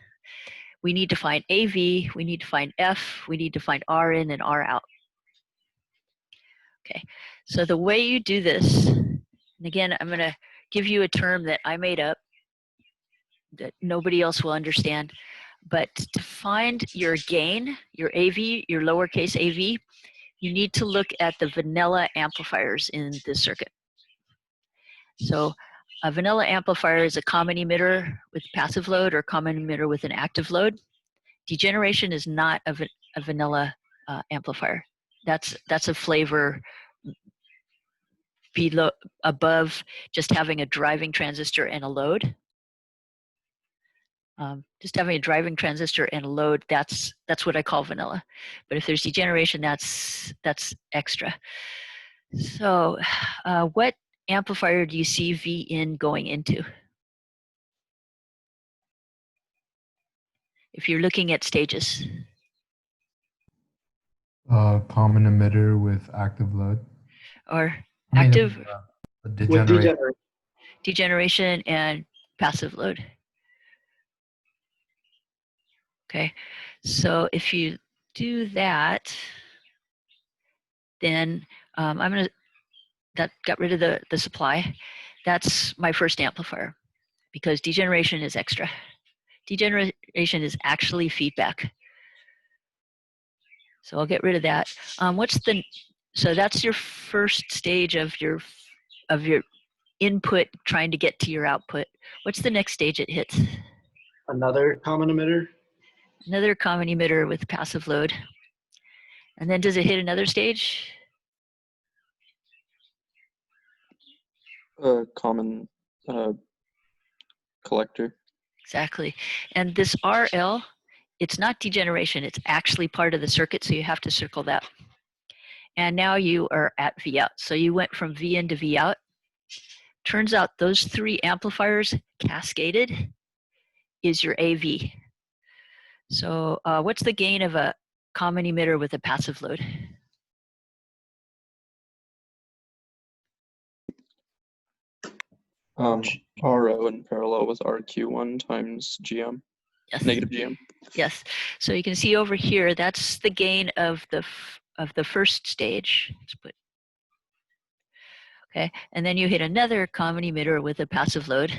we need to find AV, we need to find F, we need to find R in and R out. Okay, so the way you do this, and again, I'm going to give you a term that I made up that nobody else will understand, but to find your gain, your AV, your lowercase AV, you need to look at the vanilla amplifiers in this circuit. So a vanilla amplifier is a common emitter with passive load or common emitter with an active load. Degeneration is not a vanilla amplifier. That's a flavor below, above just having a driving transistor and a load. Just having a driving transistor and a load, that's what I call vanilla. But if there's degeneration, that's extra. So what amplifier do you see V in going into? If you're looking at stages. Common emitter with active load. Or active With degeneration. degeneration and passive load. Okay, so if you do that, then that got rid of the supply. That's my first amplifier because degeneration is extra. Degeneration is actually feedback. So I'll get rid of that. So that's your first stage of your input trying to get to your output. What's the next stage it hits? Another common emitter. Another common emitter with passive load. And then does it hit another stage? Common collector. Exactly. And this RL, it's not degeneration, it's actually part of the circuit, so you have to circle that. And now you are at V out. So you went from V in to V out. Turns out those three amplifiers cascaded is your AV. So what's the gain of a common emitter with a passive load? RO in parallel with RQ1 times GM, Yes. negative GM. Yes. So you can see over here, that's the gain of the first stage. Let's put. Okay, and then you hit another common emitter with a passive load.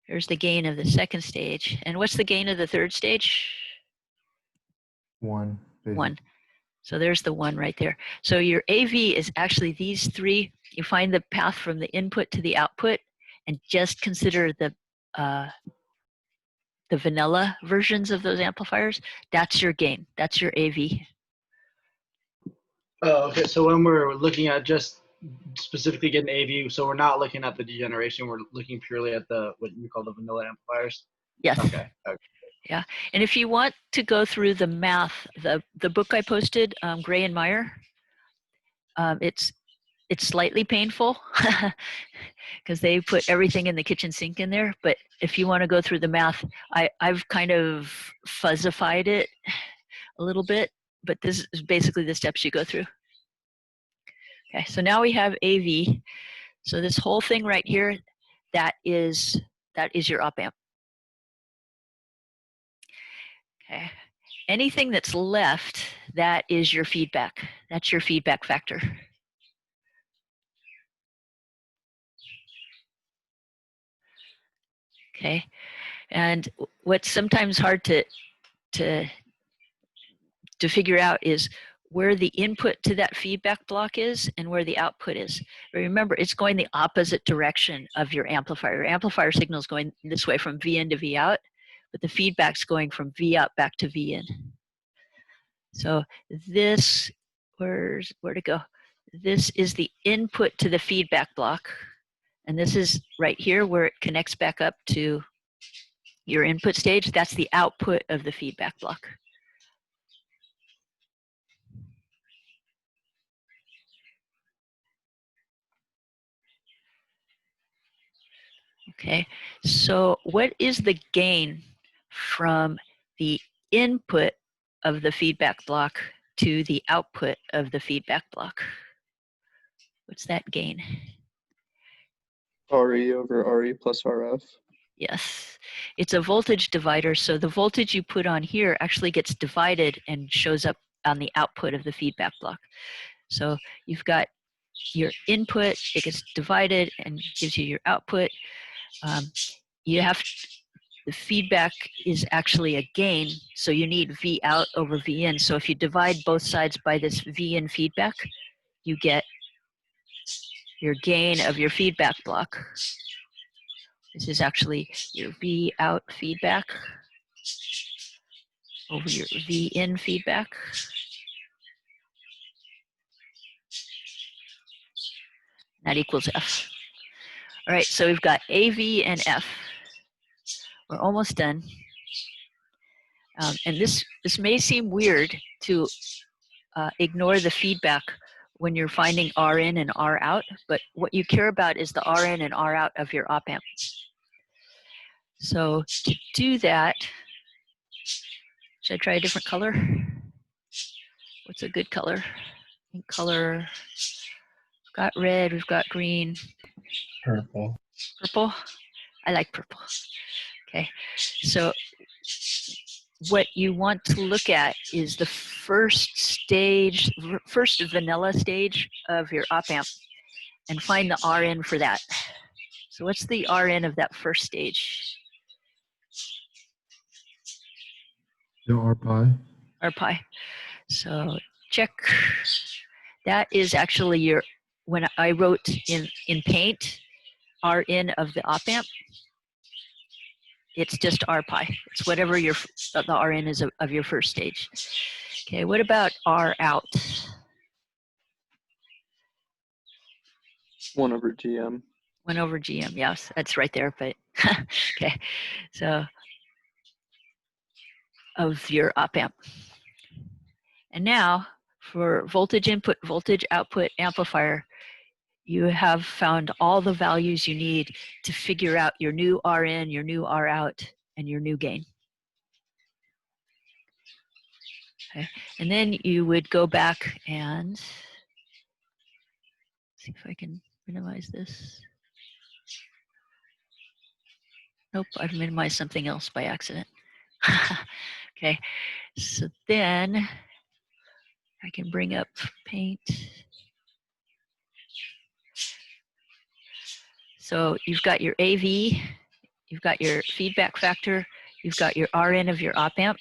Here's the gain of the second stage. And what's the gain of the third stage? 1. Basically. 1. So there's the 1 right there. So your AV is actually these three. You find the path from the input to the output and just consider the vanilla versions of those amplifiers. That's your gain. That's your AV. Oh, okay. So when we're looking at just specifically getting AV, so we're not looking at the degeneration. We're looking purely at what you call the vanilla amplifiers. Yes. Okay. Yeah, and if you want to go through the math, the book I posted, Gray and Meyer, it's slightly painful because they put everything in the kitchen sink in there. But if you want to go through the math, I've kind of fuzzified it a little bit. But this is basically the steps you go through. Okay, so now we have AV. So this whole thing right here, that is your op amp. Okay. Anything that's left, that is your feedback. That's your feedback factor. Okay. And what's sometimes hard to figure out is where the input to that feedback block is and where the output is. But remember, it's going the opposite direction of your amplifier. Your amplifier signal is going this way from V in to V out, but the feedback's going from V out back to V in. So this, where to go? This is the input to the feedback block. And this is right here where it connects back up to your input stage. That's the output of the feedback block. Okay, so what is the gain from the input of the feedback block to the output of the feedback block? What's that gain? RE over RE plus RF. Yes, it's a voltage divider, so the voltage you put on here actually gets divided and shows up on the output of the feedback block. So you've got your input, it gets divided and gives you your output. You have the feedback is actually a gain, so you need V out over V in. So if you divide both sides by this V in feedback, you get your gain of your feedback block. This is actually your V out feedback over your V in feedback. That equals F. All right, so we've got AV and F. We're almost done. And this may seem weird to ignore the feedback when you're finding R in and R out, but what you care about is the R in and R out of your op amp. So to do that, should I try a different color? What's a good color? Pink color. We've got red, we've got green. Purple. Purple? I like purple. Okay, so what you want to look at is the first stage, first vanilla stage of your op amp and find the RN for that. So what's the RN of that first stage? The RPi. RPi. So check. That is actually your, when I wrote in Paint, RN of the op amp, it's just RPi. It's whatever your the RN is of your first stage. Okay, what about R out? 1 over GM. 1 over GM, yes, that's right there, but okay. So of your op amp. And now for voltage input, voltage output amplifier, you have found all the values you need to figure out your new RN, your new R out, and your new gain. Okay. And then you would go back and see if I can minimize this. Nope, I've minimized something else by accident. Okay, so then I can bring up Paint. So you've got your AV, you've got your feedback factor, you've got your RN of your op amp,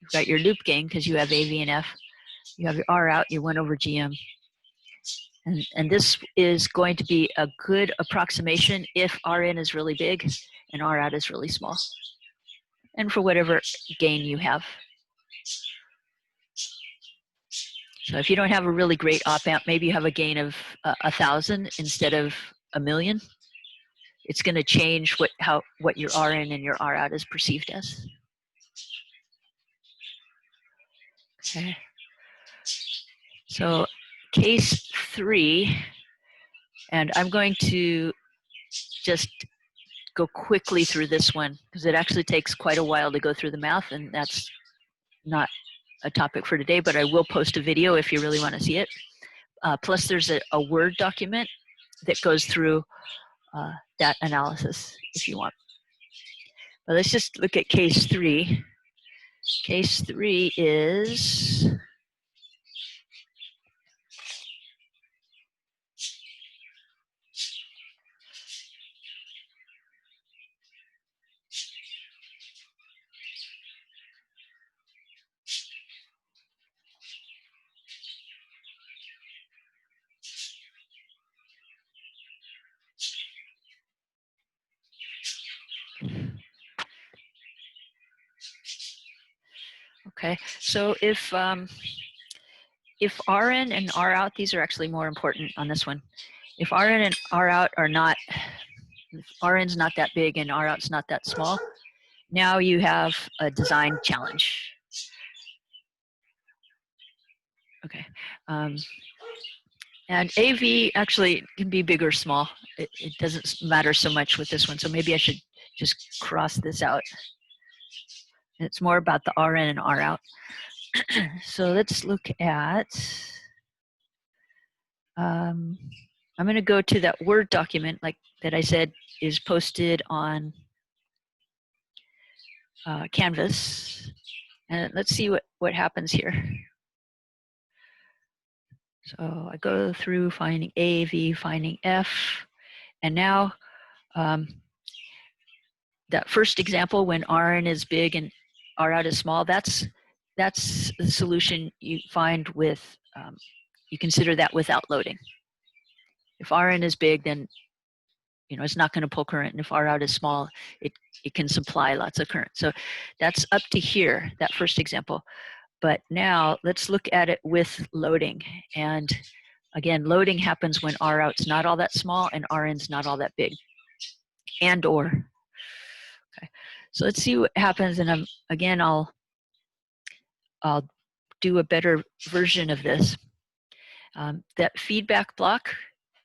you've got your loop gain because you have AV and F, you have your R out, your 1 over GM. And this is going to be a good approximation if RN is really big and R out is really small. And for whatever gain you have. So if you don't have a really great op amp, maybe you have a gain of 1,000 instead of 1,000,000. It's going to change what your RN and your R out is perceived as. Okay. So case 3, and I'm going to just go quickly through this one because it actually takes quite a while to go through the math, and that's not a topic for today, but I will post a video if you really want to see it. Plus there's a Word document that goes through that analysis if you want. But let's just look at case 3. Case 3 is okay. So if RN and R out, these are actually more important on this one. If RN and R out are not, if RN's not that big and R out's not that small, now you have a design challenge. Okay. And AV actually can be big or small. It doesn't matter so much with this one. So maybe I should just cross this out. It's more about the RN and R out. So let's look at, I'm going to go to that Word document, like that I said is posted on Canvas. And let's see what happens here. So I go through finding A, V, finding F, and now that first example when RN is big and R out is small, that's the solution you find with, you consider that without loading. If RN is big, then it's not going to pull current, and if R out is small, it can supply lots of current. So that's up to here, that first example. But now let's look at it with loading. And again, loading happens when R out's not all that small and RN's not all that big. And or. Okay. So let's see what happens. And again, I'll do a better version of this. That feedback block,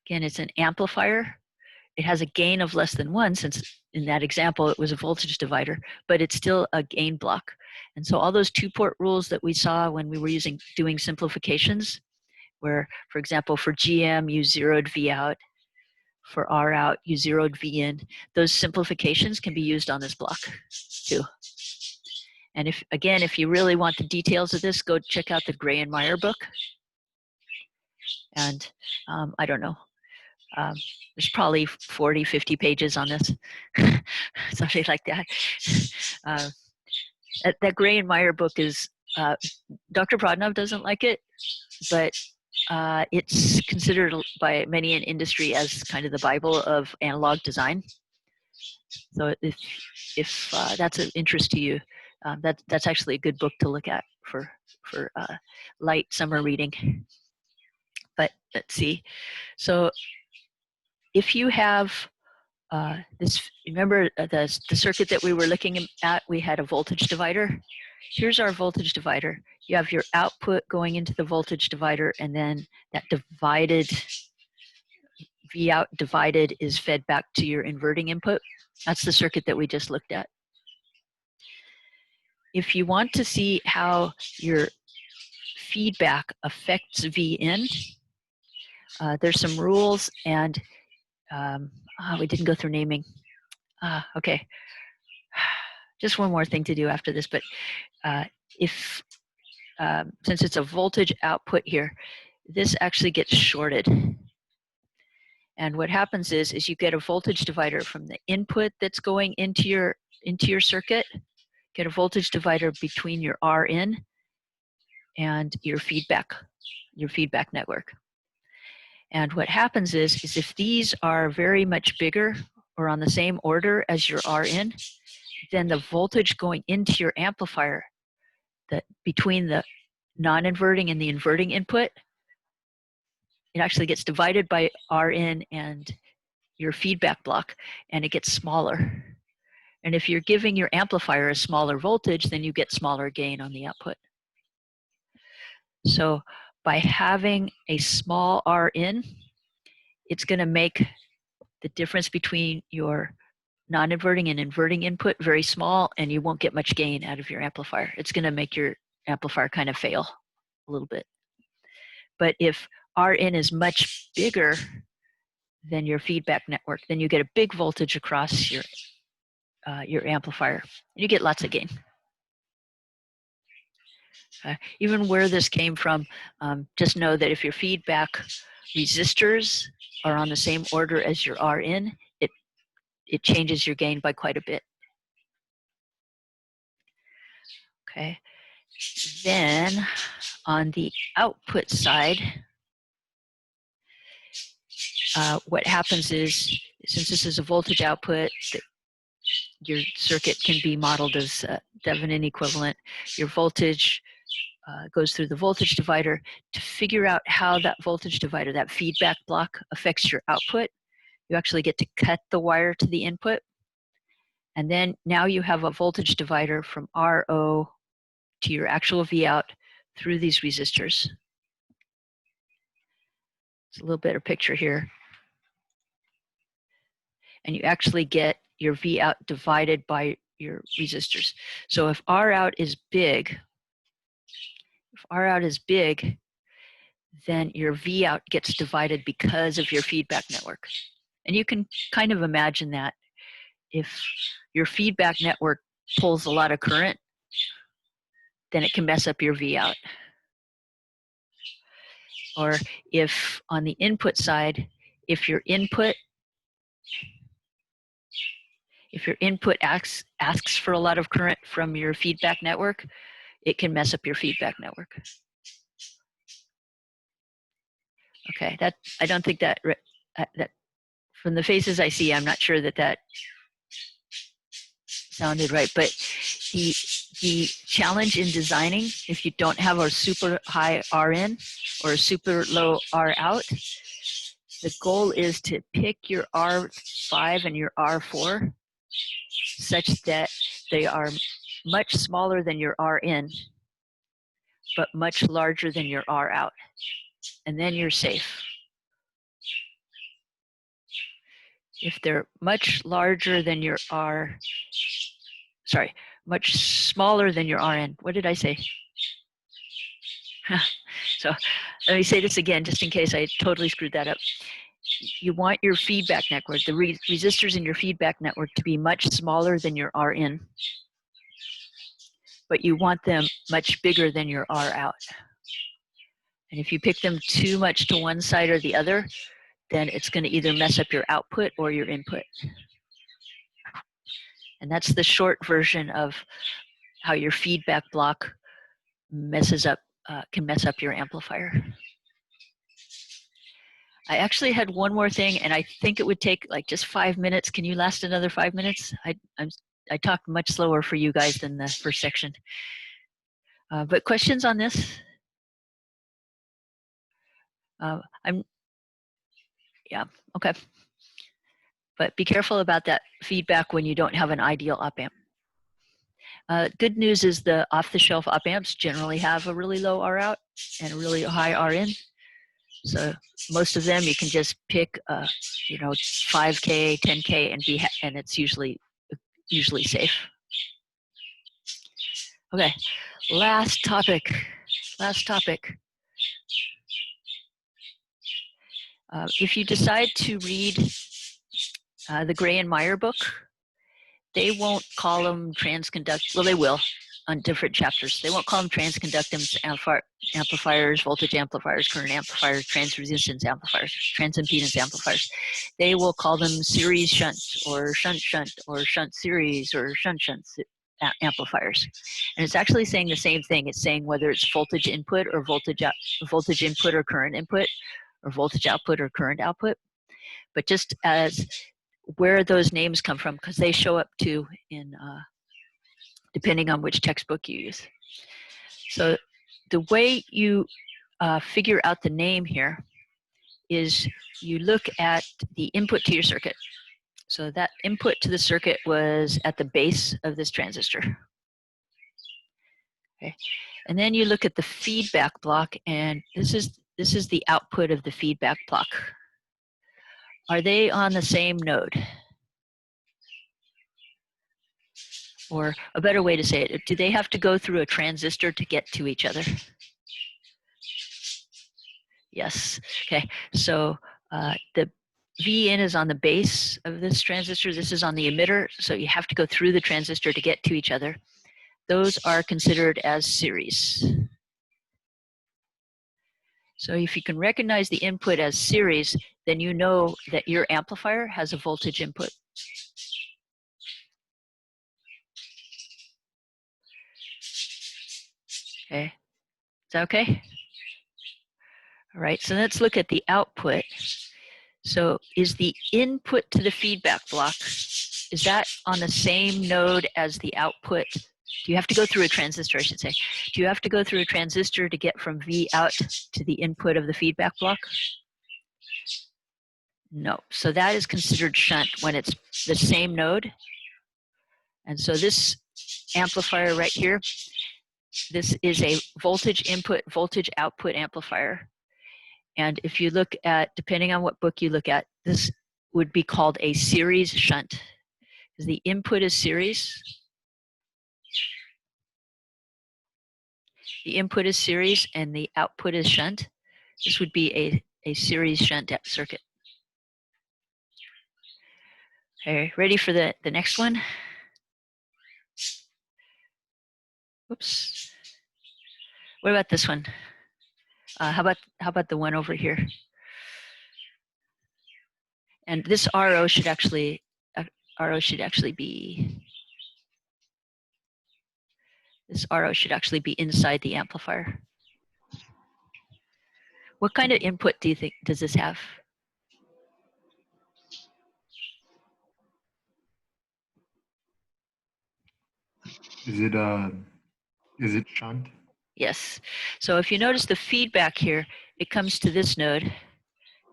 again, it's an amplifier. It has a gain of less than 1, since in that example it was a voltage divider, but it's still a gain block. And so all those 2-port rules that we saw when we were doing simplifications, where, for example, for GM you zeroed V out, for R out you zeroed V in, those simplifications can be used on this block too. And if you really want the details of this, go check out the Gray and Meyer book. And I don't know, there's probably 40, 50 pages on this, something like that. That Gray and Meyer book is, Dr. Prodnov doesn't like it, but it's considered by many in industry as kind of the Bible of analog design. So if that's of interest to you, that's actually a good book to look at for light summer reading. But let's see. So if you have this, remember the circuit that we were looking at, we had a voltage divider. Here's our voltage divider. You have your output going into the voltage divider, and then that divided, V out divided, is fed back to your inverting input. That's the circuit that we just looked at. If you want to see how your feedback affects V in, there's some rules, and we didn't go through naming. Okay, just one more thing to do after this, but since it's a voltage output here, this actually gets shorted. And what happens is you get a voltage divider from the input that's going into your circuit, get a voltage divider between your R in and your feedback network. And what happens is if these are very much bigger or on the same order as your R in, then the voltage going into your amplifier, between the non-inverting and the inverting input, it actually gets divided by R in and your feedback block, and it gets smaller. And if you're giving your amplifier a smaller voltage, then you get smaller gain on the output. So by having a small R in, it's going to make the difference between your non-inverting and inverting input very small, and you won't get much gain out of your amplifier. It's going to make your amplifier kind of fail a little bit. But if R in is much bigger than your feedback network, then you get a big voltage across your amplifier, and you get lots of gain. Even where this came from, just know that if your feedback resistors are on the same order as your Rin, it changes your gain by quite a bit. Okay. Then on the output side, what happens is, since this is a voltage output, your circuit can be modeled as Thevenin equivalent. Your voltage goes through the voltage divider. To figure out how that voltage divider, that feedback block, affects your output, you actually get to cut the wire to the input. And then now you have a voltage divider from RO to your actual V out through these resistors. It's a little better picture here. And you actually get your V out divided by your resistors. So if R out is big, then your V out gets divided because of your feedback network. And you can kind of imagine that if your feedback network pulls a lot of current, then it can mess up your V out. Or if on the input side, if your input asks for a lot of current from your feedback network, it can mess up your feedback network. Okay, that I don't think that from the faces I see, I'm not sure that sounded right. But the challenge in designing, if you don't have a super high Rin or a super low R out, the goal is to pick your R5 and your R4 such that they are much smaller than your Rin, but much larger than your R out. And then you're safe. If they're much larger than your much smaller than your Rin. What did I say? So let me say this again, just in case I totally screwed that up. You want your feedback network, the resistors in your feedback network, to be much smaller than your Rin, but you want them much bigger than your R out. And if you pick them too much to one side or the other, then it's going to either mess up your output or your input. And that's the short version of how your feedback block can mess up your amplifier. I actually had one more thing, and I think it would take like just 5 minutes. Can you last another 5 minutes? I talked much slower for you guys than the first section. But questions on this? Yeah, okay. But be careful about that feedback when you don't have an ideal op amp. Good news is the off-the-shelf op amps generally have a really low R out and a really high Rin. So most of them you can just pick, 5K, 10K, and it's usually safe. Okay, last topic. If you decide to read the Gray and Meyer book, they won't call them transconduct. Well, they will on different chapters. They won't call them transconductance amplifiers, voltage amplifiers, current amplifiers, transresistance amplifiers, transimpedance amplifiers. They will call them series shunt or shunt or shunt series or shunt amplifiers. And it's actually saying the same thing. It's saying whether it's voltage input or voltage input or current input, or voltage output or current output. But just as where those names come from, because they show up too in depending on which textbook you use. So the way you figure out the name here is you look at the input to your circuit. So that input to the circuit was at the base of this transistor. Okay, and then you look at the feedback block, and this is the output of the feedback block. Are they on the same node? Or a better way to say it, do they have to go through a transistor to get to each other? Yes. Okay. So the Vin is on the base of this transistor. This is on the emitter. So you have to go through the transistor to get to each other. Those are considered as series. So if you can recognize the input as series, then you know that your amplifier has a voltage input. Okay, is that okay? All right, so let's look at the output. So is the input to the feedback block, is that on the same node as the output? Do you have to go through a transistor, I should say? Do you have to go through a transistor to get from V out to the input of the feedback block? No, so that is considered shunt when it's the same node. And so this amplifier right here, this is a voltage input, voltage output amplifier. And if you look at, depending on what book you look at, this would be called a series shunt. Because the input is series. The input is series and the output is shunt. This would be a series shunt circuit. Okay, ready for the next one? Whoops. What about this one? How about the one over here? And this RO should actually be, this RO should actually be inside the amplifier. What kind of input do you think does this have? Is it shunt? Yes. So if you notice the feedback here, it comes to this node,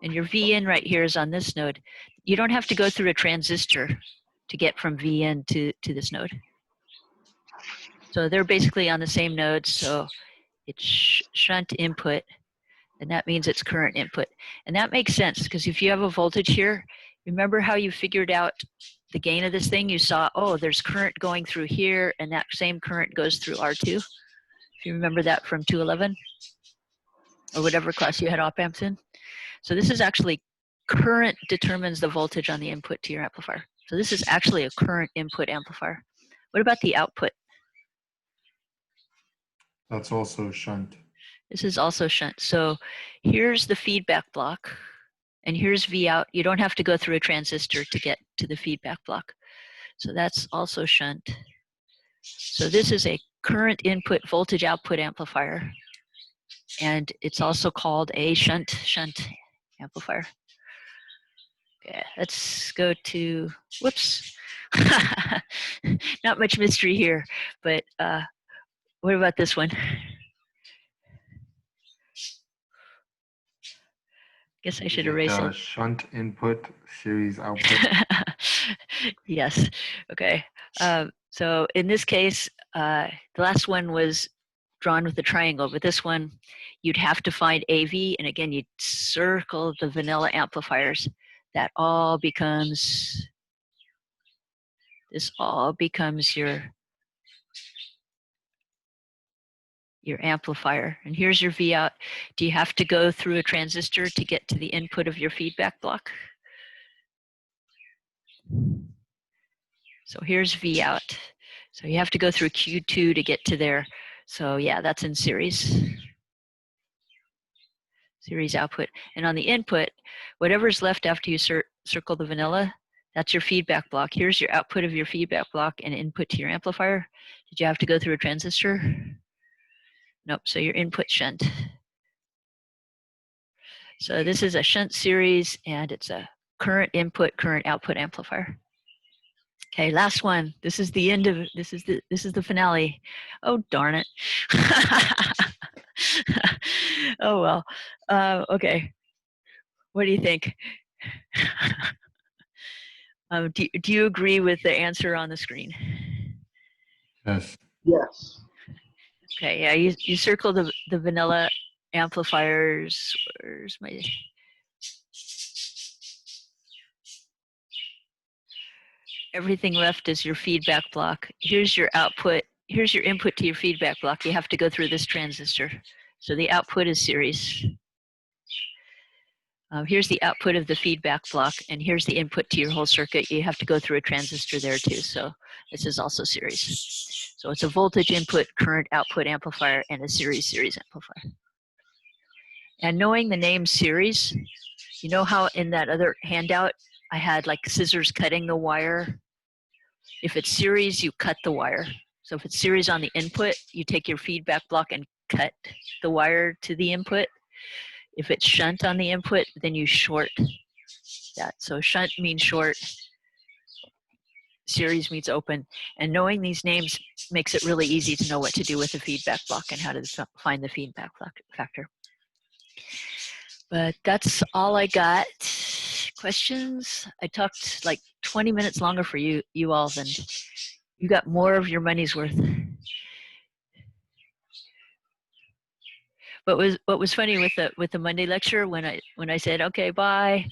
and your V in right here is on this node. You don't have to go through a transistor to get from V in to this node. So they're basically on the same node, so it's shunt input, and that means it's current input. And that makes sense, because if you have a voltage here, remember how you figured out the gain of this thing? You saw, oh, there's current going through here, and that same current goes through R2. If you remember that from 211, or whatever class you had op amps in. So this is actually current determines the voltage on the input to your amplifier. So this is actually a current input amplifier. What about the output? That's also shunt. This is also shunt. So here's the feedback block, and here's V out. You don't have to go through a transistor to get to the feedback block. So that's also shunt. So this is a current input voltage output amplifier, and it's also called a shunt amplifier. Okay, let's go to, whoops. Not much mystery here, but what about this one? Guess I should erase it. Shunt input, series output. Yes, okay. So in this case, the last one was drawn with a triangle, but this one, you'd have to find AV, and again, you'd circle the vanilla amplifiers. That all becomes, this all becomes your amplifier. And here's your V out. Do you have to go through a transistor to get to the input of your feedback block? So here's V out. So you have to go through Q2 to get to there. So yeah, that's in series. Series output. And on the input, whatever's left after you circle the vanilla, that's your feedback block. Here's your output of your feedback block and input to your amplifier. Did you have to go through a transistor? Nope, so your input shunt. So this is a shunt series, and it's a current input, current output amplifier. Okay, last one. This is the end of, this is the finale. Oh, darn it. Oh, well. Okay. What do you think? Do you agree with the answer on the screen? Yes. Yes. Okay, yeah, you circle the vanilla amplifiers. Where's my... Everything left is your feedback block. Here's your output. Here's your input to your feedback block. You have to go through this transistor. So the output is series. Here's the output of the feedback block, and here's the input to your whole circuit. You have to go through a transistor there too. So this is also series. So it's a voltage input, current output amplifier, and a series amplifier. And knowing the name series, you know how in that other handout I had like scissors cutting the wire? If it's series, you cut the wire. So if it's series on the input, you take your feedback block and cut the wire to the input. If it's shunt on the input, then you short that. So shunt means short, series means open. And knowing these names makes it really easy to know what to do with the feedback block and how to find the feedback factor. But that's all I got. Questions? I talked like 20 minutes longer for you all than you got more of your money's worth. What was funny with the Monday lecture when I said okay bye,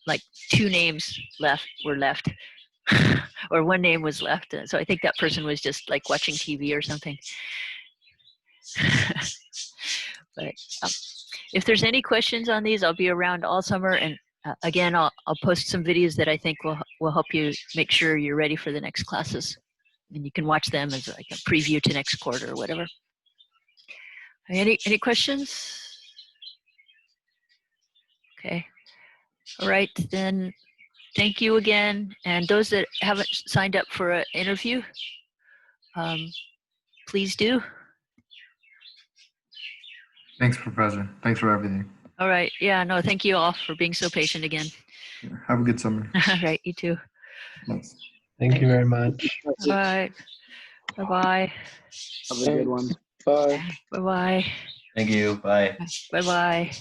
like 2 names were left, or 1 name was left. So I think that person was just like watching TV or something. But if there's any questions on these, I'll be around all summer, and again, I'll post some videos that I think will help you make sure you're ready for the next classes, and you can watch them as like a preview to next quarter or whatever. Any questions? Okay. All right, then thank you again. And those that haven't signed up for an interview, please do. Thanks, Professor. Thanks for everything. All right. Yeah, no, thank you all for being so patient again. Have a good summer. All right, you too. Thanks. Thank you very much. All right. Bye-bye. Have a good one. Bye. Bye-bye. Thank you. Bye. Bye-bye.